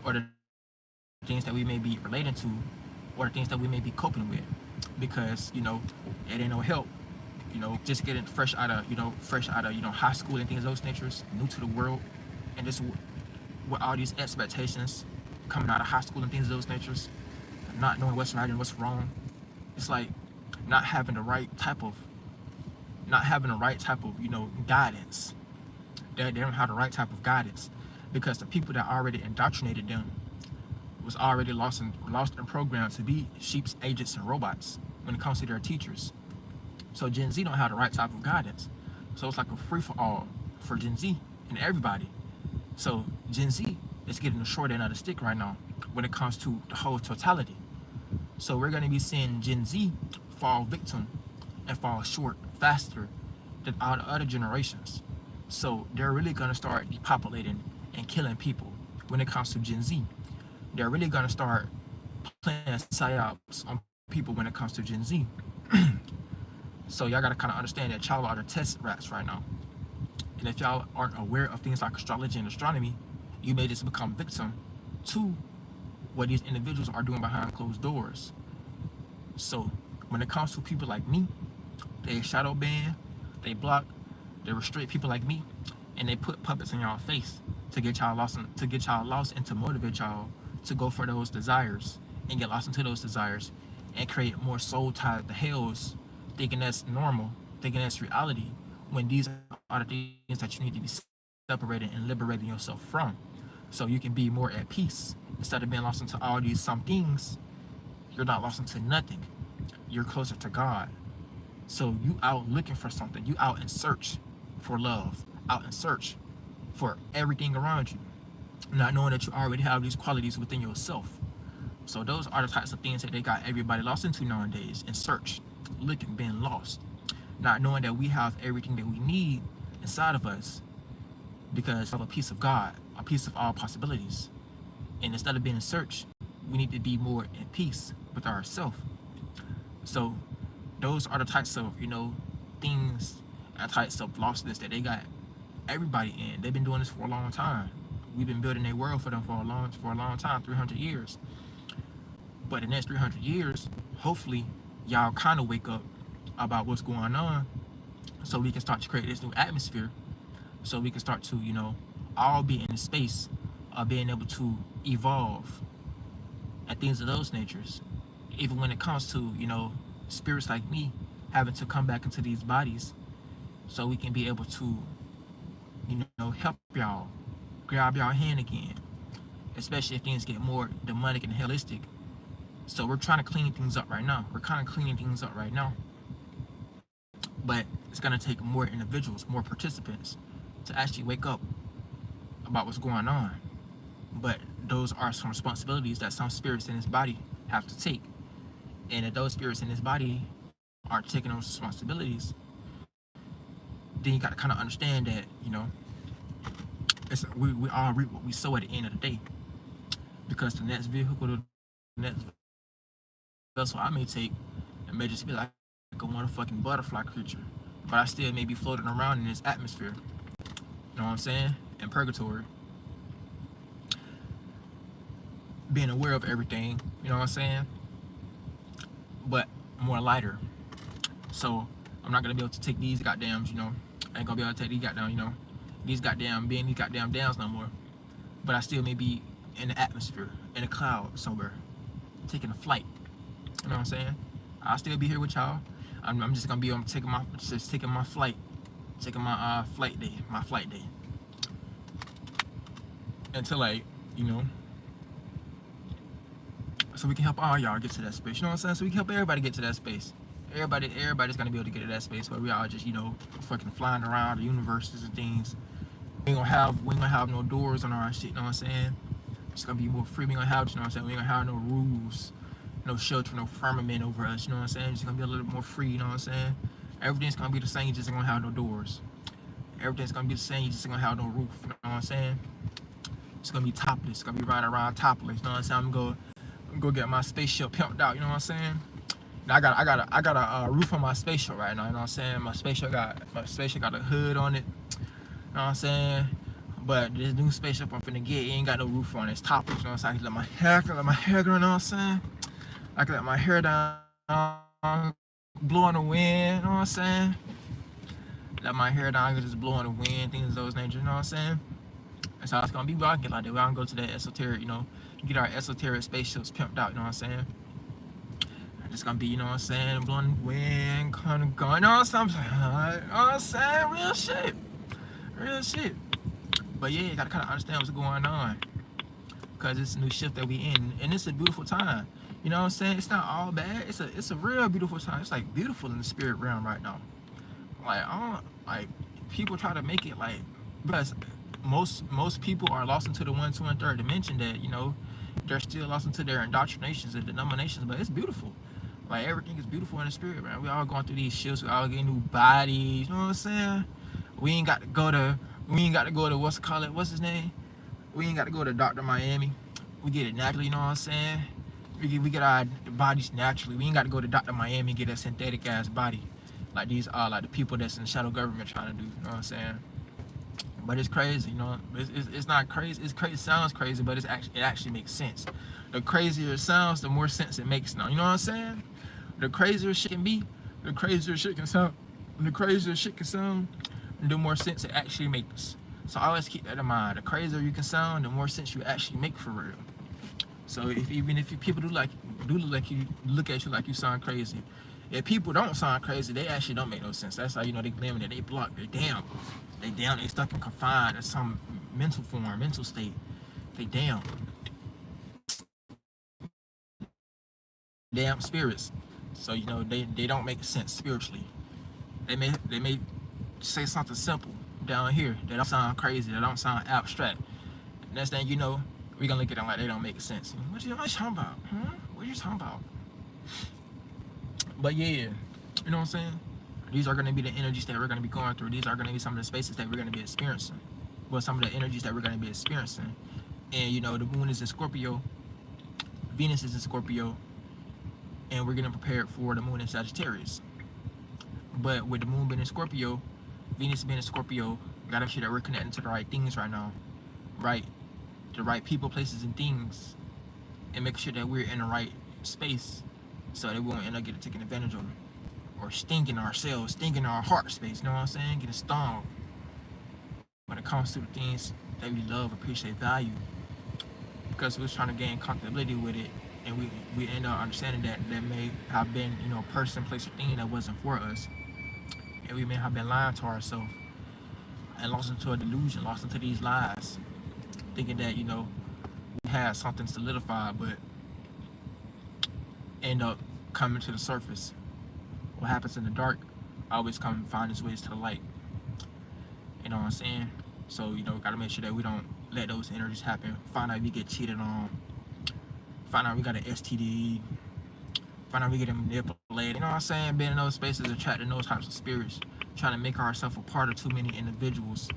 or the things that we may be relating to, or the things that we may be coping with, because it ain't no help. Just getting fresh out of high school and things of those natures, new to the world, and just with all these expectations coming out of high school and things of those natures, not knowing what's right and what's wrong. It's like not having the right type of guidance. They don't have the right type of guidance, because the people that already indoctrinated them was already lost and programmed to be sheep's agents and robots when it comes to their teachers. So Gen Z don't have the right type of guidance. So it's like a free for all for Gen Z and everybody. So Gen Z is getting the short end of the stick right now when it comes to the whole totality. So we're going to be seeing Gen Z fall victim and fall short faster than all the other generations. So they're really going to start depopulating and killing people when it comes to Gen Z. They're really going to start playing psyops on people when it comes to Gen Z. So y'all gotta kind of understand that y'all are the test rats right now. And if y'all aren't aware of things like astrology and astronomy, you may just become victim to what these individuals are doing behind closed doors. So when it comes to people like me, they shadow ban, they block, they restrict people like me, and they put puppets in y'all face to get y'all lost and to motivate y'all to go for those desires and get lost into those desires and create more soul tied to hells, thinking that's normal, thinking that's reality, when these are the things that you need to be separating and liberating yourself from, so you can be more at peace. Instead of being lost into all these some things, you're not lost into nothing. You're closer to God. So you out looking for something. You out in search for love, out in search for everything around you, not knowing that you already have these qualities within yourself. So those are the types of things that they got everybody lost into nowadays, in search, looking, being lost, not knowing that we have everything that we need inside of us because of a piece of God, a piece of all possibilities. And instead of being in search, we need to be more in peace with ourselves. So those are the types of, things and types of lostness that they got everybody in. They've been doing this for a long time. We've been building a world for them for a long time, 300 years. But the next 300 years, hopefully, y'all kind of wake up about what's going on, so we can start to create this new atmosphere, so we can start to, all be in the space of being able to evolve and things of those natures. Even when it comes to, spirits like me having to come back into these bodies, so we can be able to, help y'all, grab y'all hand again, especially if things get more demonic and hellistic. So we're trying to clean things up right now. We're kind of cleaning things up right now. But it's going to take more individuals, more participants to actually wake up about what's going on. But those are some responsibilities that some spirits in this body have to take. And if those spirits in this body aren't taking those responsibilities, then you got to kind of understand that, we all reap what we sow at the end of the day. Because the next vehicle, the next vessel I may take, it may just be like a motherfucking butterfly creature, but I still may be floating around in this atmosphere. You know what I'm saying? In purgatory, being aware of everything. You know what I'm saying? But more lighter. So I'm not gonna be able to take these goddams. I ain't gonna be able to take these goddamn. These goddamn downs no more. But I still may be in the atmosphere, in a cloud somewhere, taking a flight. You know what I'm saying? I'll still be here with y'all. I'm just gonna be taking my flight, flight day, until so we can help all y'all get to that space. You know what I'm saying? So we can help everybody get to that space. Everybody's gonna be able to get to that space where we all just fucking flying around the universes and things. We ain't gonna have no doors on our shit. You know what I'm saying? It's gonna be more free. We ain't gonna have, we ain't gonna have no rules, no shelter, no firmament over us. You know what I'm saying? It's gonna be a little more free. You know what I'm saying? Everything's gonna be the same. You just ain't gonna have no doors. Everything's gonna be the same. You just ain't gonna have no roof. You know what I'm saying? It's gonna be topless. It's gonna be riding around topless. You know what I'm saying? I'm gonna go get my spaceship pimped out. You know what I'm saying? Now I got a roof on my spaceship right now. You know what I'm saying? My spaceship got a hood on it. You know what I'm saying? But this new spaceship I'm finna get, it ain't got no roof on it. It's topless. You know what I'm saying? I can let my hair grow. You know what I'm saying? I can let my hair down, blow in the wind. You know what I'm saying? Let my hair down, I can just blow in the wind, things of those nature. You know what I'm saying? That's how it's gonna be. But I can get like that. We can go to that esoteric, get our esoteric spaceships pimped out. You know what I'm saying? It's gonna be, you know what I'm saying, blowing wind, kind of going, you know what I'm saying, real shit. But yeah, you gotta kind of understand what's going on, because it's a new shift that we in, and it's a beautiful time. You know what I'm saying? It's not all bad. It's a real beautiful time. It's like beautiful in the spirit realm right now. Like people try to make it like, because most people are lost into the 1, 2, and 3rd dimension, that they're still lost into their indoctrinations and denominations. But it's beautiful. Like everything is beautiful in the spirit, man. We all going through these shifts. We all getting new bodies. You know what I'm saying? We ain't got to go to what's his name? We ain't got to go to Dr. Miami. We get it naturally. You know what I'm saying? We get our bodies naturally. We ain't got to go to Dr. Miami and get a synthetic ass body. like these are like the people that's in shadow government trying to do. You know what I'm saying? But it's crazy, you know. It's not crazy. It's crazy. It sounds crazy, but it actually makes sense. The crazier it sounds, the more sense it makes now. You know what I'm saying? The crazier shit can be, the crazier shit can sound. The crazier shit can sound, the more sense it actually makes. So I always keep that in mind. The crazier you can sound, the more sense you actually make for real. So even if people look at you like you sound crazy. If people don't sound crazy, they actually don't make no sense. That's how you know they limited, they blocked, they stuck and confined in some mental form, mental state. They damn spirits. So you know they don't make sense spiritually. They may say something simple down here that don't sound crazy, that don't sound abstract. Next thing you know, we gonna look at them like they don't make sense. What you talking about? What you talking about? But yeah, you know what I'm saying? These are gonna be the energies that we're gonna be going through. These are gonna be some of the spaces that we're gonna be experiencing. Well, some of the energies that we're gonna be experiencing. And you know, the moon is in Scorpio, Venus is in Scorpio, and we're getting prepared for the moon in Sagittarius. But with the moon being in Scorpio, Venus being in Scorpio, we gotta make sure that we're connecting to the right things right now, right? The right people, places, and things, and make sure that we're in the right space, so that we won't end up getting taken advantage of, or stinking ourselves, stinking our heart space. You know what I'm saying? Getting stung when it comes to the things that we love, appreciate, value, because we're trying to gain comfortability with it, and we end up understanding that there may have been, you know, a person, place, or thing that wasn't for us, and we may have been lying to ourselves and lost into a delusion, lost into these lies, thinking that, you know, we had something solidified, but end up coming to the surface. What happens in the dark always come and find its ways to the light. You know what I'm saying? So, you know, gotta make sure that we don't let those energies happen. Find out we get cheated on. Find out we got an STD. Find out we get manipulated. You know what I'm saying? Being in those spaces, attracting those types of spirits. Trying to make ourselves a part of too many individuals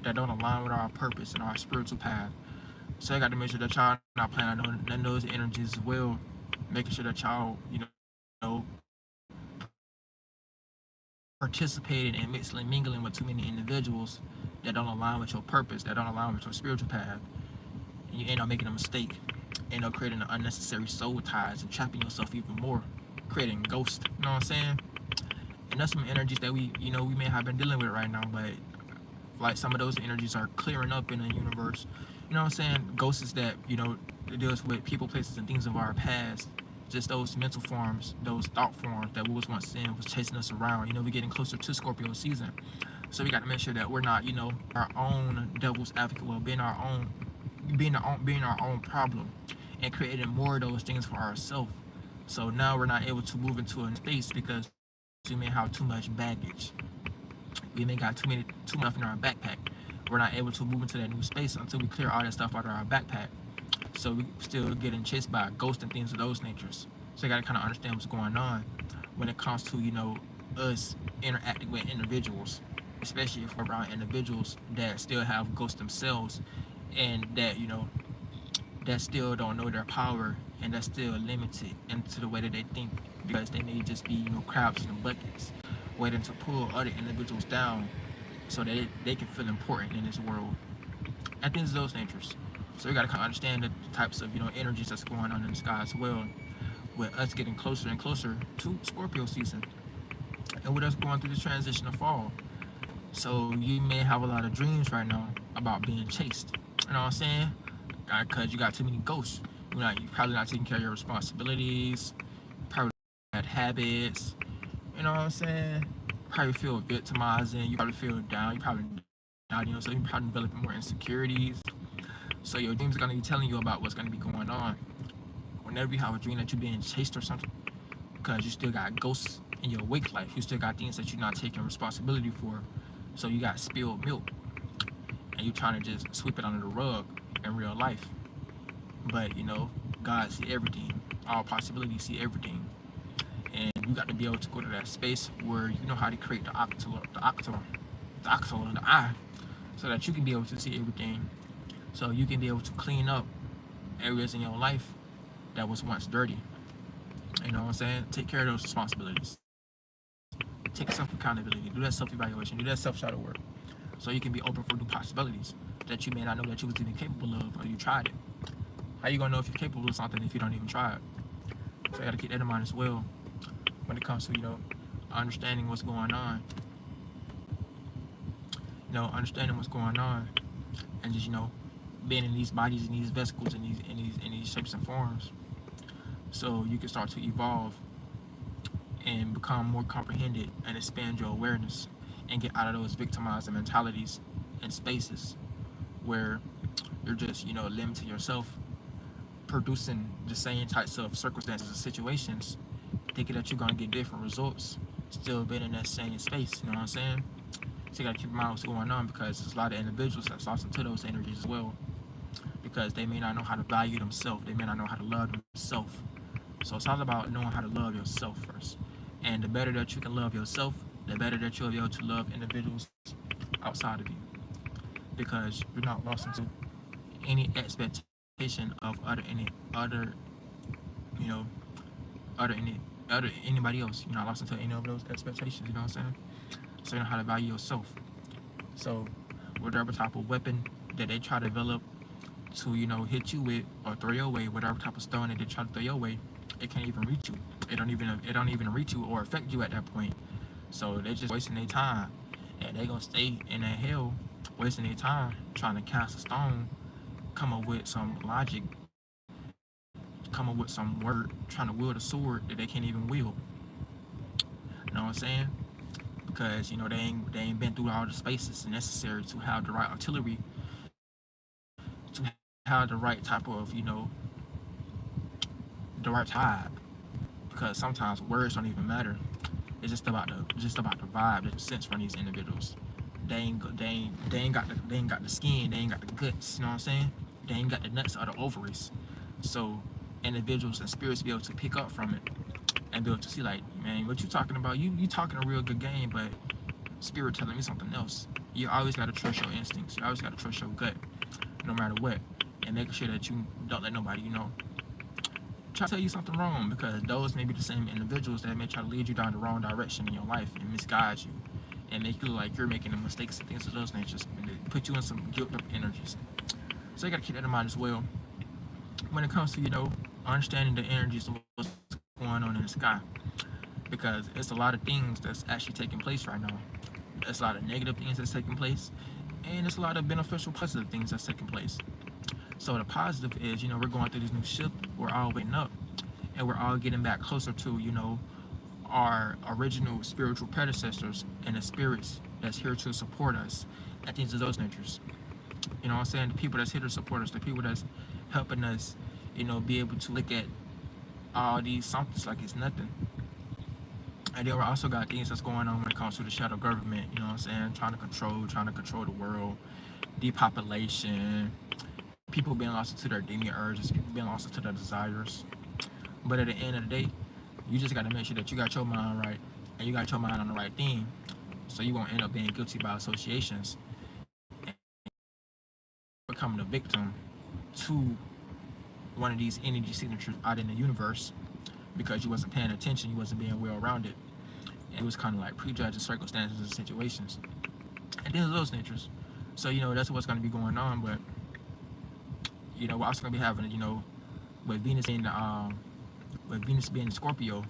that don't align with our purpose and our spiritual path. So I got to make sure that y'all not playing on those energies as well. Making sure that y'all, you know, participating and mixing, mingling with too many individuals that don't align with your purpose, that don't align with your spiritual path. And you end up making a mistake, end up creating unnecessary soul ties and trapping yourself even more, creating ghosts. You know what I'm saying? And that's some energies that we may have been dealing with right now, but like some of those energies are clearing up in the universe. You know what I'm saying? Ghosts is that, you know, it deals with people, places, and things of our past. Just those mental forms, those thought forms that we was once in was chasing us around. You know, we're getting closer to Scorpio season. So we got to make sure that we're not, you know, our own devil's advocate, well, being our own problem and creating more of those things for ourselves. So now we're not able to move into a space because we may have too much baggage. We may got too much in our backpack. We're not able to move into that new space until we clear all that stuff out of our backpack. So we still getting chased by ghosts and things of those natures. So you gotta kind of understand what's going on when it comes to, you know, us interacting with individuals, especially if we're around individuals that still have ghosts themselves, and that, you know, that still don't know their power, and that's still limited into the way that they think, because they may just be, you know, crabs in buckets waiting to pull other individuals down so that they can feel important in this world and things of those natures. So we gotta kind of understand the types of, you know, energies that's going on in the sky as well, with us getting closer and closer to Scorpio season, and with us going through the transition of fall. So you may have a lot of dreams right now about being chased. You know what I'm saying? Because you got too many ghosts. You're probably not taking care of your responsibilities. Probably bad habits. You know what I'm saying? Probably feel victimizing. You probably feel down. You probably down. You know, so you probably developing more insecurities. So your dreams are gonna be telling you about what's gonna be going on. Whenever you have a dream that you're being chased or something, because you still got ghosts in your wake life. You still got things that you're not taking responsibility for. So you got spilled milk, and you're trying to just sweep it under the rug in real life. But you know, God see everything. All possibilities see everything. And you got to be able to go to that space where you know how to create the octal in the eye, so that you can be able to see everything. So you can be able to clean up areas in your life that was once dirty. You know what I'm saying? Take care of those responsibilities. take self accountability, do that self evaluation, do that self shadow work, so you can be open for new possibilities that you may not know that you was even capable of, or you tried it. How you gonna know if you're capable of something if you don't even try it? So you gotta keep that in mind as well when it comes to understanding what's going on. Understanding what's going on, and just being in these bodies and these vesicles and these shapes and forms, so you can start to evolve and become more comprehended and expand your awareness and get out of those victimizing mentalities and spaces where you're just limiting yourself, producing the same types of circumstances and situations, thinking that you're gonna get different results, still being in that same space. You know what I'm saying? So you gotta keep in mind what's going on, because there's a lot of individuals that's lost into those energies as well, because they may not know how to value themselves. They may not know how to love themselves. So it's all about knowing how to love yourself first. And the better that you can love yourself, the better that you'll be able to love individuals outside of you, because you're not lost into any expectation of you know, anybody else. You're not lost into any of those expectations. You know what I'm saying? So you know how to value yourself. So whatever type of weapon that they try to develop to hit you with or throw your way, whatever type of stone that they try to throw your way, it can't even reach you. It don't even reach you or affect you at that point. So they're just wasting their time, and they're gonna stay in that hell, wasting their time trying to cast a stone, come up with some logic, come up with some word, trying to wield a sword that they can't even wield. You know what I'm saying? Because they ain't been through all the spaces necessary to have the right artillery, to have the right type of the right vibe. Because sometimes words don't even matter. It's just about the vibe that you sense from these individuals. They ain't got the skin. They ain't got the guts. You know what I'm saying? They ain't got the nuts or the ovaries. So individuals and spirits be able to pick up from it and be able to see, like, man, what you talking about? You talking a real good game, but spirit telling me something else. You always gotta trust your instincts. You always gotta trust your gut, no matter what, and making sure that you don't let nobody try to tell you something wrong, because those may be the same individuals that may try to lead you down the wrong direction in your life and misguide you and make you look like you're making the mistakes and things of those natures, and they put you in some guilt up energies. So you gotta keep that in mind as well when it comes to understanding the energies of what's going on in the sky, because it's a lot of things that's actually taking place right now. There's a lot of negative things that's taking place, and there's a lot of beneficial positive things that's taking place. So the positive is, we're going through this new shift. We're all waking up, and we're all getting back closer to, our original spiritual predecessors and the spirits that's here to support us and things of those natures. You know what I'm saying? The people that's here to support us, the people that's helping us, be able to look at all these somethings like it's nothing. And then we also got things that's going on when it comes to the shadow government, you know what I'm saying? Trying to control the world, depopulation, people being lost into their demon urges, people being lost into their desires. But at the end of the day, you just got to make sure that you got your mind right and you got your mind on the right thing, so you won't end up being guilty by associations and becoming a victim to one of these energy signatures out in the universe, because you wasn't paying attention, you wasn't being well rounded, and it was kind of like prejudging circumstances and situations and things of those natures. So that's what's going to be going on. But we're also going to be having with Venus being Scorpio,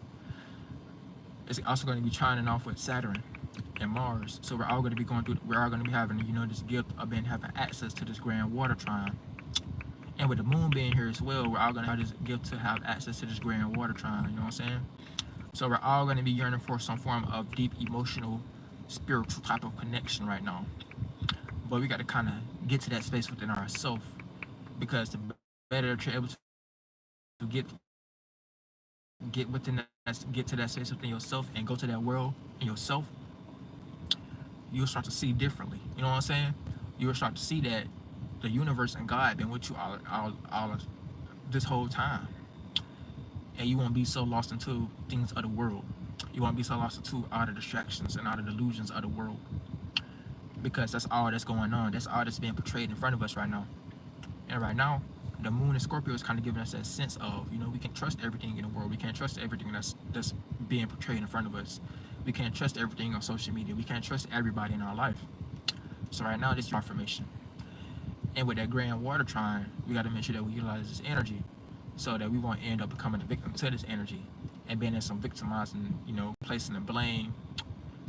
it's also going to be trining off with Saturn and Mars. So we're all going to be having this gift of having access to this grand water trine. And with the moon being here as well, we're all going to have this gift to have access to this grand water trine. You know what I'm saying? So we're all going to be yearning for some form of deep emotional, spiritual type of connection right now. But we got to kind of get to that space within ourselves, because the better that you're able to get to that space within yourself and go to that world in yourself, you'll start to see differently. You know what I'm saying? You'll start to see that the universe and God been with you all this whole time, and you won't be so lost into things of the world. You won't be so lost into all the distractions and all the delusions of the world, because that's all that's going on. That's all that's being portrayed in front of us right now. And right now, the moon and Scorpio is kind of giving us that sense of, we can't trust everything in the world. We can't trust everything that's being portrayed in front of us. We can't trust everything on social media. We can't trust everybody in our life. So right now, this is information. And with that grand water trine, we got to make sure that we utilize this energy so that we won't end up becoming a victim to this energy and being in some victimizing, placing the blame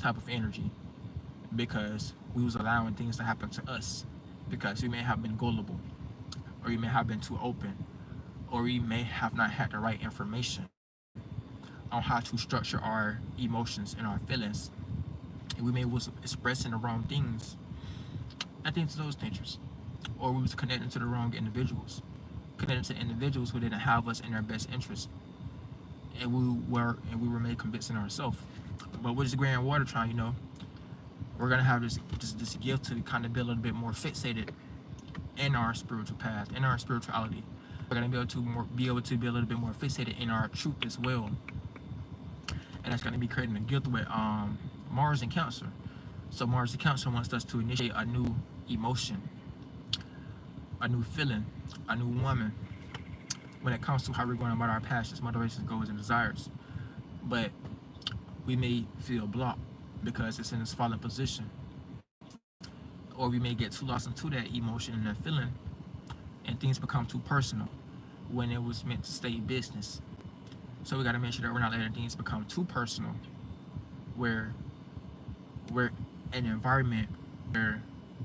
type of energy because we was allowing things to happen to us because we may have been gullible or we may have been too open or we may have not had the right information on how to structure our emotions and our feelings. And we may was expressing the wrong things and things of those natures. Or we was connecting to the wrong individuals. Connecting to individuals who didn't have us in their best interest. And we were made convinced in ourselves. But with this grand water trine, we're gonna have this gift to kind of be a little bit more fixated in our spiritual path, in our spirituality. We're gonna be able to be a little bit more fixated in our truth as well. And that's gonna be creating a gift with Mars and Cancer. So Mars and Cancer wants us to initiate a new emotion, a new feeling, a new woman when it comes to how we're going about our passions, motivations, goals, and desires. But we may feel blocked because it's in this fallen position. Or we may get too lost into that emotion and that feeling and things become too personal when it was meant to stay business. So we got to make sure that we're not letting things become too personal where we're in an environment where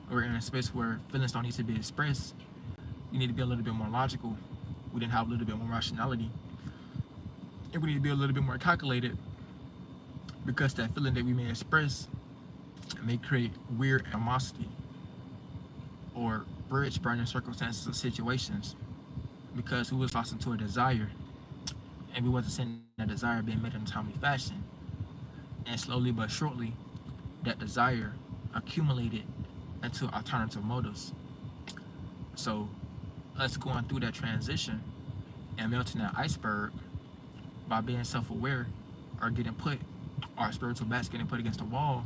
we're in a space where feelings don't need to be expressed. We need to be a little bit more logical. We need to have a little bit more rationality. And we need to be a little bit more calculated because that feeling that we may express may create weird animosity or bridge burning circumstances or situations because we was lost into a desire and we wasn't seeing that desire being met in a timely fashion. And slowly but surely, that desire accumulated into alternative motives. So us going through that transition and melting that iceberg by being self-aware or getting put, our spiritual backs getting put against the wall,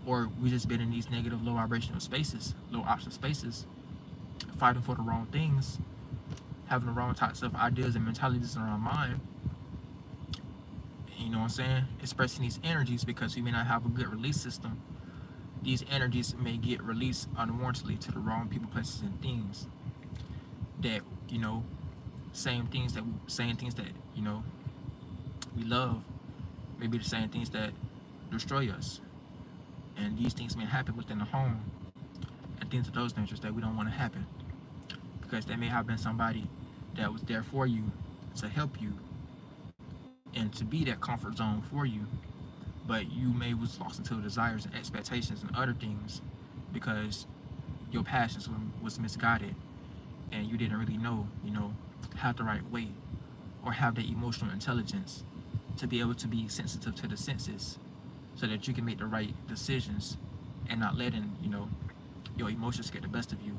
or we just been in these negative low vibrational spaces, low option spaces, fighting for the wrong things, having the wrong types of ideas and mentalities in our mind, you know what I'm saying, expressing these energies because we may not have a good release system. These energies may get released unwarrantedly to the wrong people, places, and things that, saying things that we love may be the same things that destroy us. And these things may happen within the home and things of those natures that we don't want to happen because there may have been somebody that was there for you to help you and to be that comfort zone for you, but you may was lost into desires and expectations and other things because your passions was misguided and you didn't really know, have the right way or have the emotional intelligence to be able to be sensitive to the senses so that you can make the right decisions and not letting, your emotions get the best of you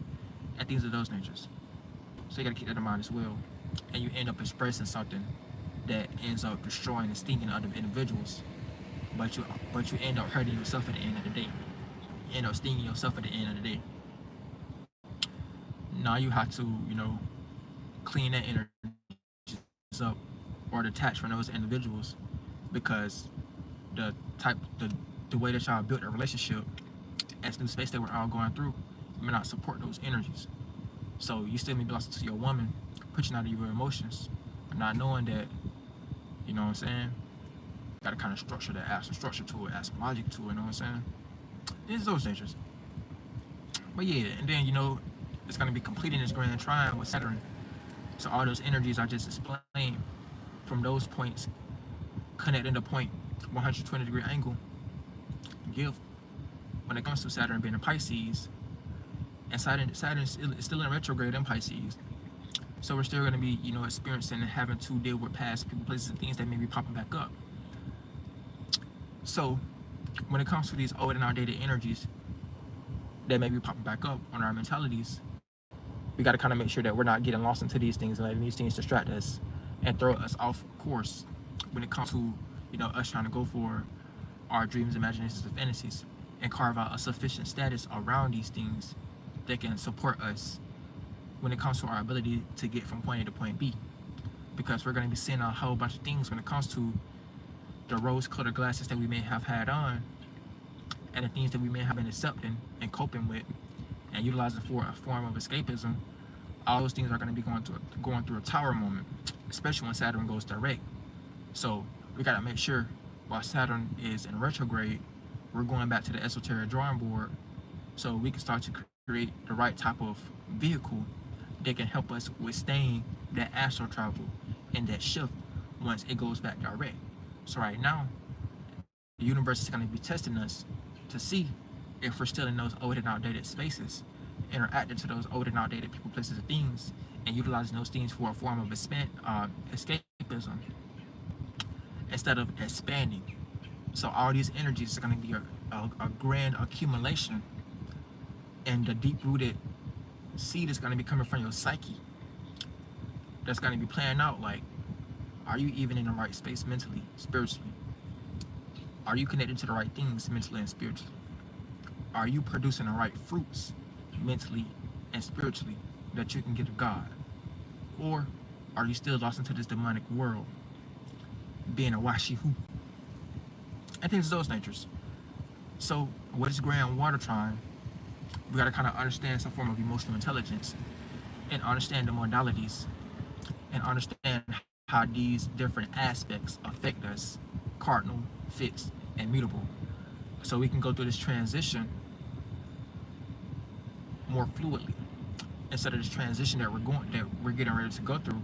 and things of those natures. So you gotta keep that in mind as well. And you end up expressing something that ends up destroying and stinging other individuals, but you end up hurting yourself at the end of the day. You end up stinging yourself at the end of the day. Now you have to, clean that energy up or detach from those individuals because the way that y'all built a relationship as new space that we're all going through may not support those energies. So you still may be lost to your woman, pushing out of your emotions, not knowing that, you know what I'm saying? Gotta kind of structure that, add some structure to it, add some logic to it, you know what I'm saying? It's those natures. But yeah, and then, it's gonna be completing this grand trine with Saturn. So all those energies I just explained from those points connecting to point 120-degree angle give when it comes to Saturn being in Pisces, and Saturn is still in retrograde in Pisces. So we're still going to be, experiencing and having to deal with past people, places, and things that may be popping back up. So when it comes to these old and outdated energies that may be popping back up on our mentalities, we got to kind of make sure that we're not getting lost into these things and letting these things distract us and throw us off course when it comes to, us trying to go for our dreams, imaginations, and fantasies and carve out a sufficient status around these things that can support us when it comes to our ability to get from point A to point B. Because we're going to be seeing a whole bunch of things when it comes to the rose-colored glasses that we may have had on, and the things that we may have been accepting and coping with and utilizing for a form of escapism, all those things are going to be going through a tower moment, especially when Saturn goes direct. So we got to make sure while Saturn is in retrograde, we're going back to the esoteric drawing board so we can start to create the right type of vehicle that can help us withstand that astral travel and that shift once it goes back direct. So right now, the universe is going to be testing us to see if we're still in those old and outdated spaces, interacting to those old and outdated people, places, and things, and utilizing those things for a form of escapism instead of expanding. So all these energies are going to be a grand accumulation, and the deep-rooted seed is going to be coming from your psyche. That's going to be playing out like, are you even in the right space mentally, spiritually? Are you connected to the right things mentally and spiritually? Are you producing the right fruits mentally and spiritually that you can get to God? Or are you still lost into this demonic world, being a washi-hoo? I think it's those natures. So with this grand water trine, we got to kind of understand some form of emotional intelligence and understand the modalities and understand how these different aspects affect us, cardinal, fixed, and mutable. So we can go through this transition more fluidly instead of this transition that we're getting ready to go through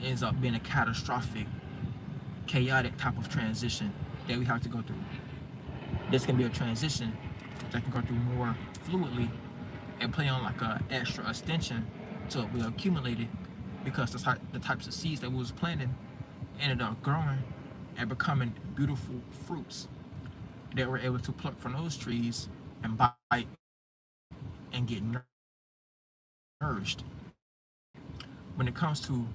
ends up being a catastrophic, chaotic type of transition that we have to go through. This can be a transition that can go through more fluidly and play on like a extra extension to what we accumulated, because the types of seeds that we was planting ended up growing and becoming beautiful fruits that we're able to pluck from those trees and bite and get nourished. When it comes to,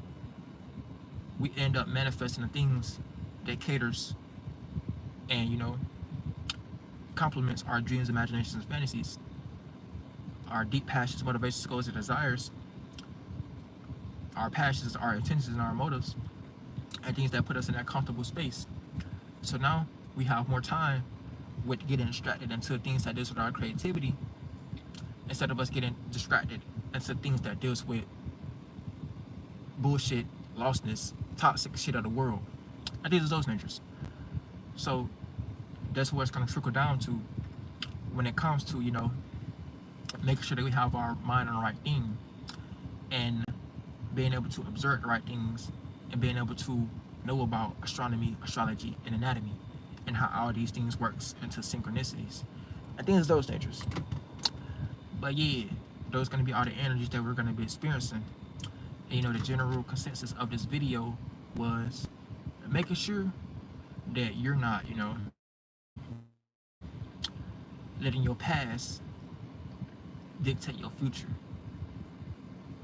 we end up manifesting the things that caters and, complements our dreams, imaginations, and fantasies, our deep passions, motivations, goals, and desires, our passions, our intentions, and our motives, and things that put us in that comfortable space. So now we have more time with getting distracted into things that deals with our creativity, instead of us getting distracted into things that deals with bullshit, lostness, toxic shit of the world. I think it's those natures. So that's where it's going to trickle down to when it comes to, making sure that we have our mind on the right thing and being able to observe the right things and being able to know about astronomy, astrology, and anatomy and how all these things works into synchronicities. I think it's those natures. But yeah, those are going to be all the energies that we're going to be experiencing. And the general consensus of this video was making sure that you're not, letting your past dictate your future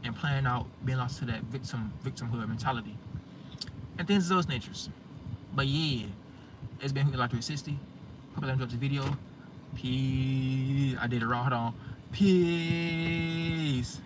and planning out being lost to that victimhood mentality and things of those natures. But yeah, it's been Who Like 360. Hope you enjoyed this video. Peace. I did it wrong. Hold on. Peace.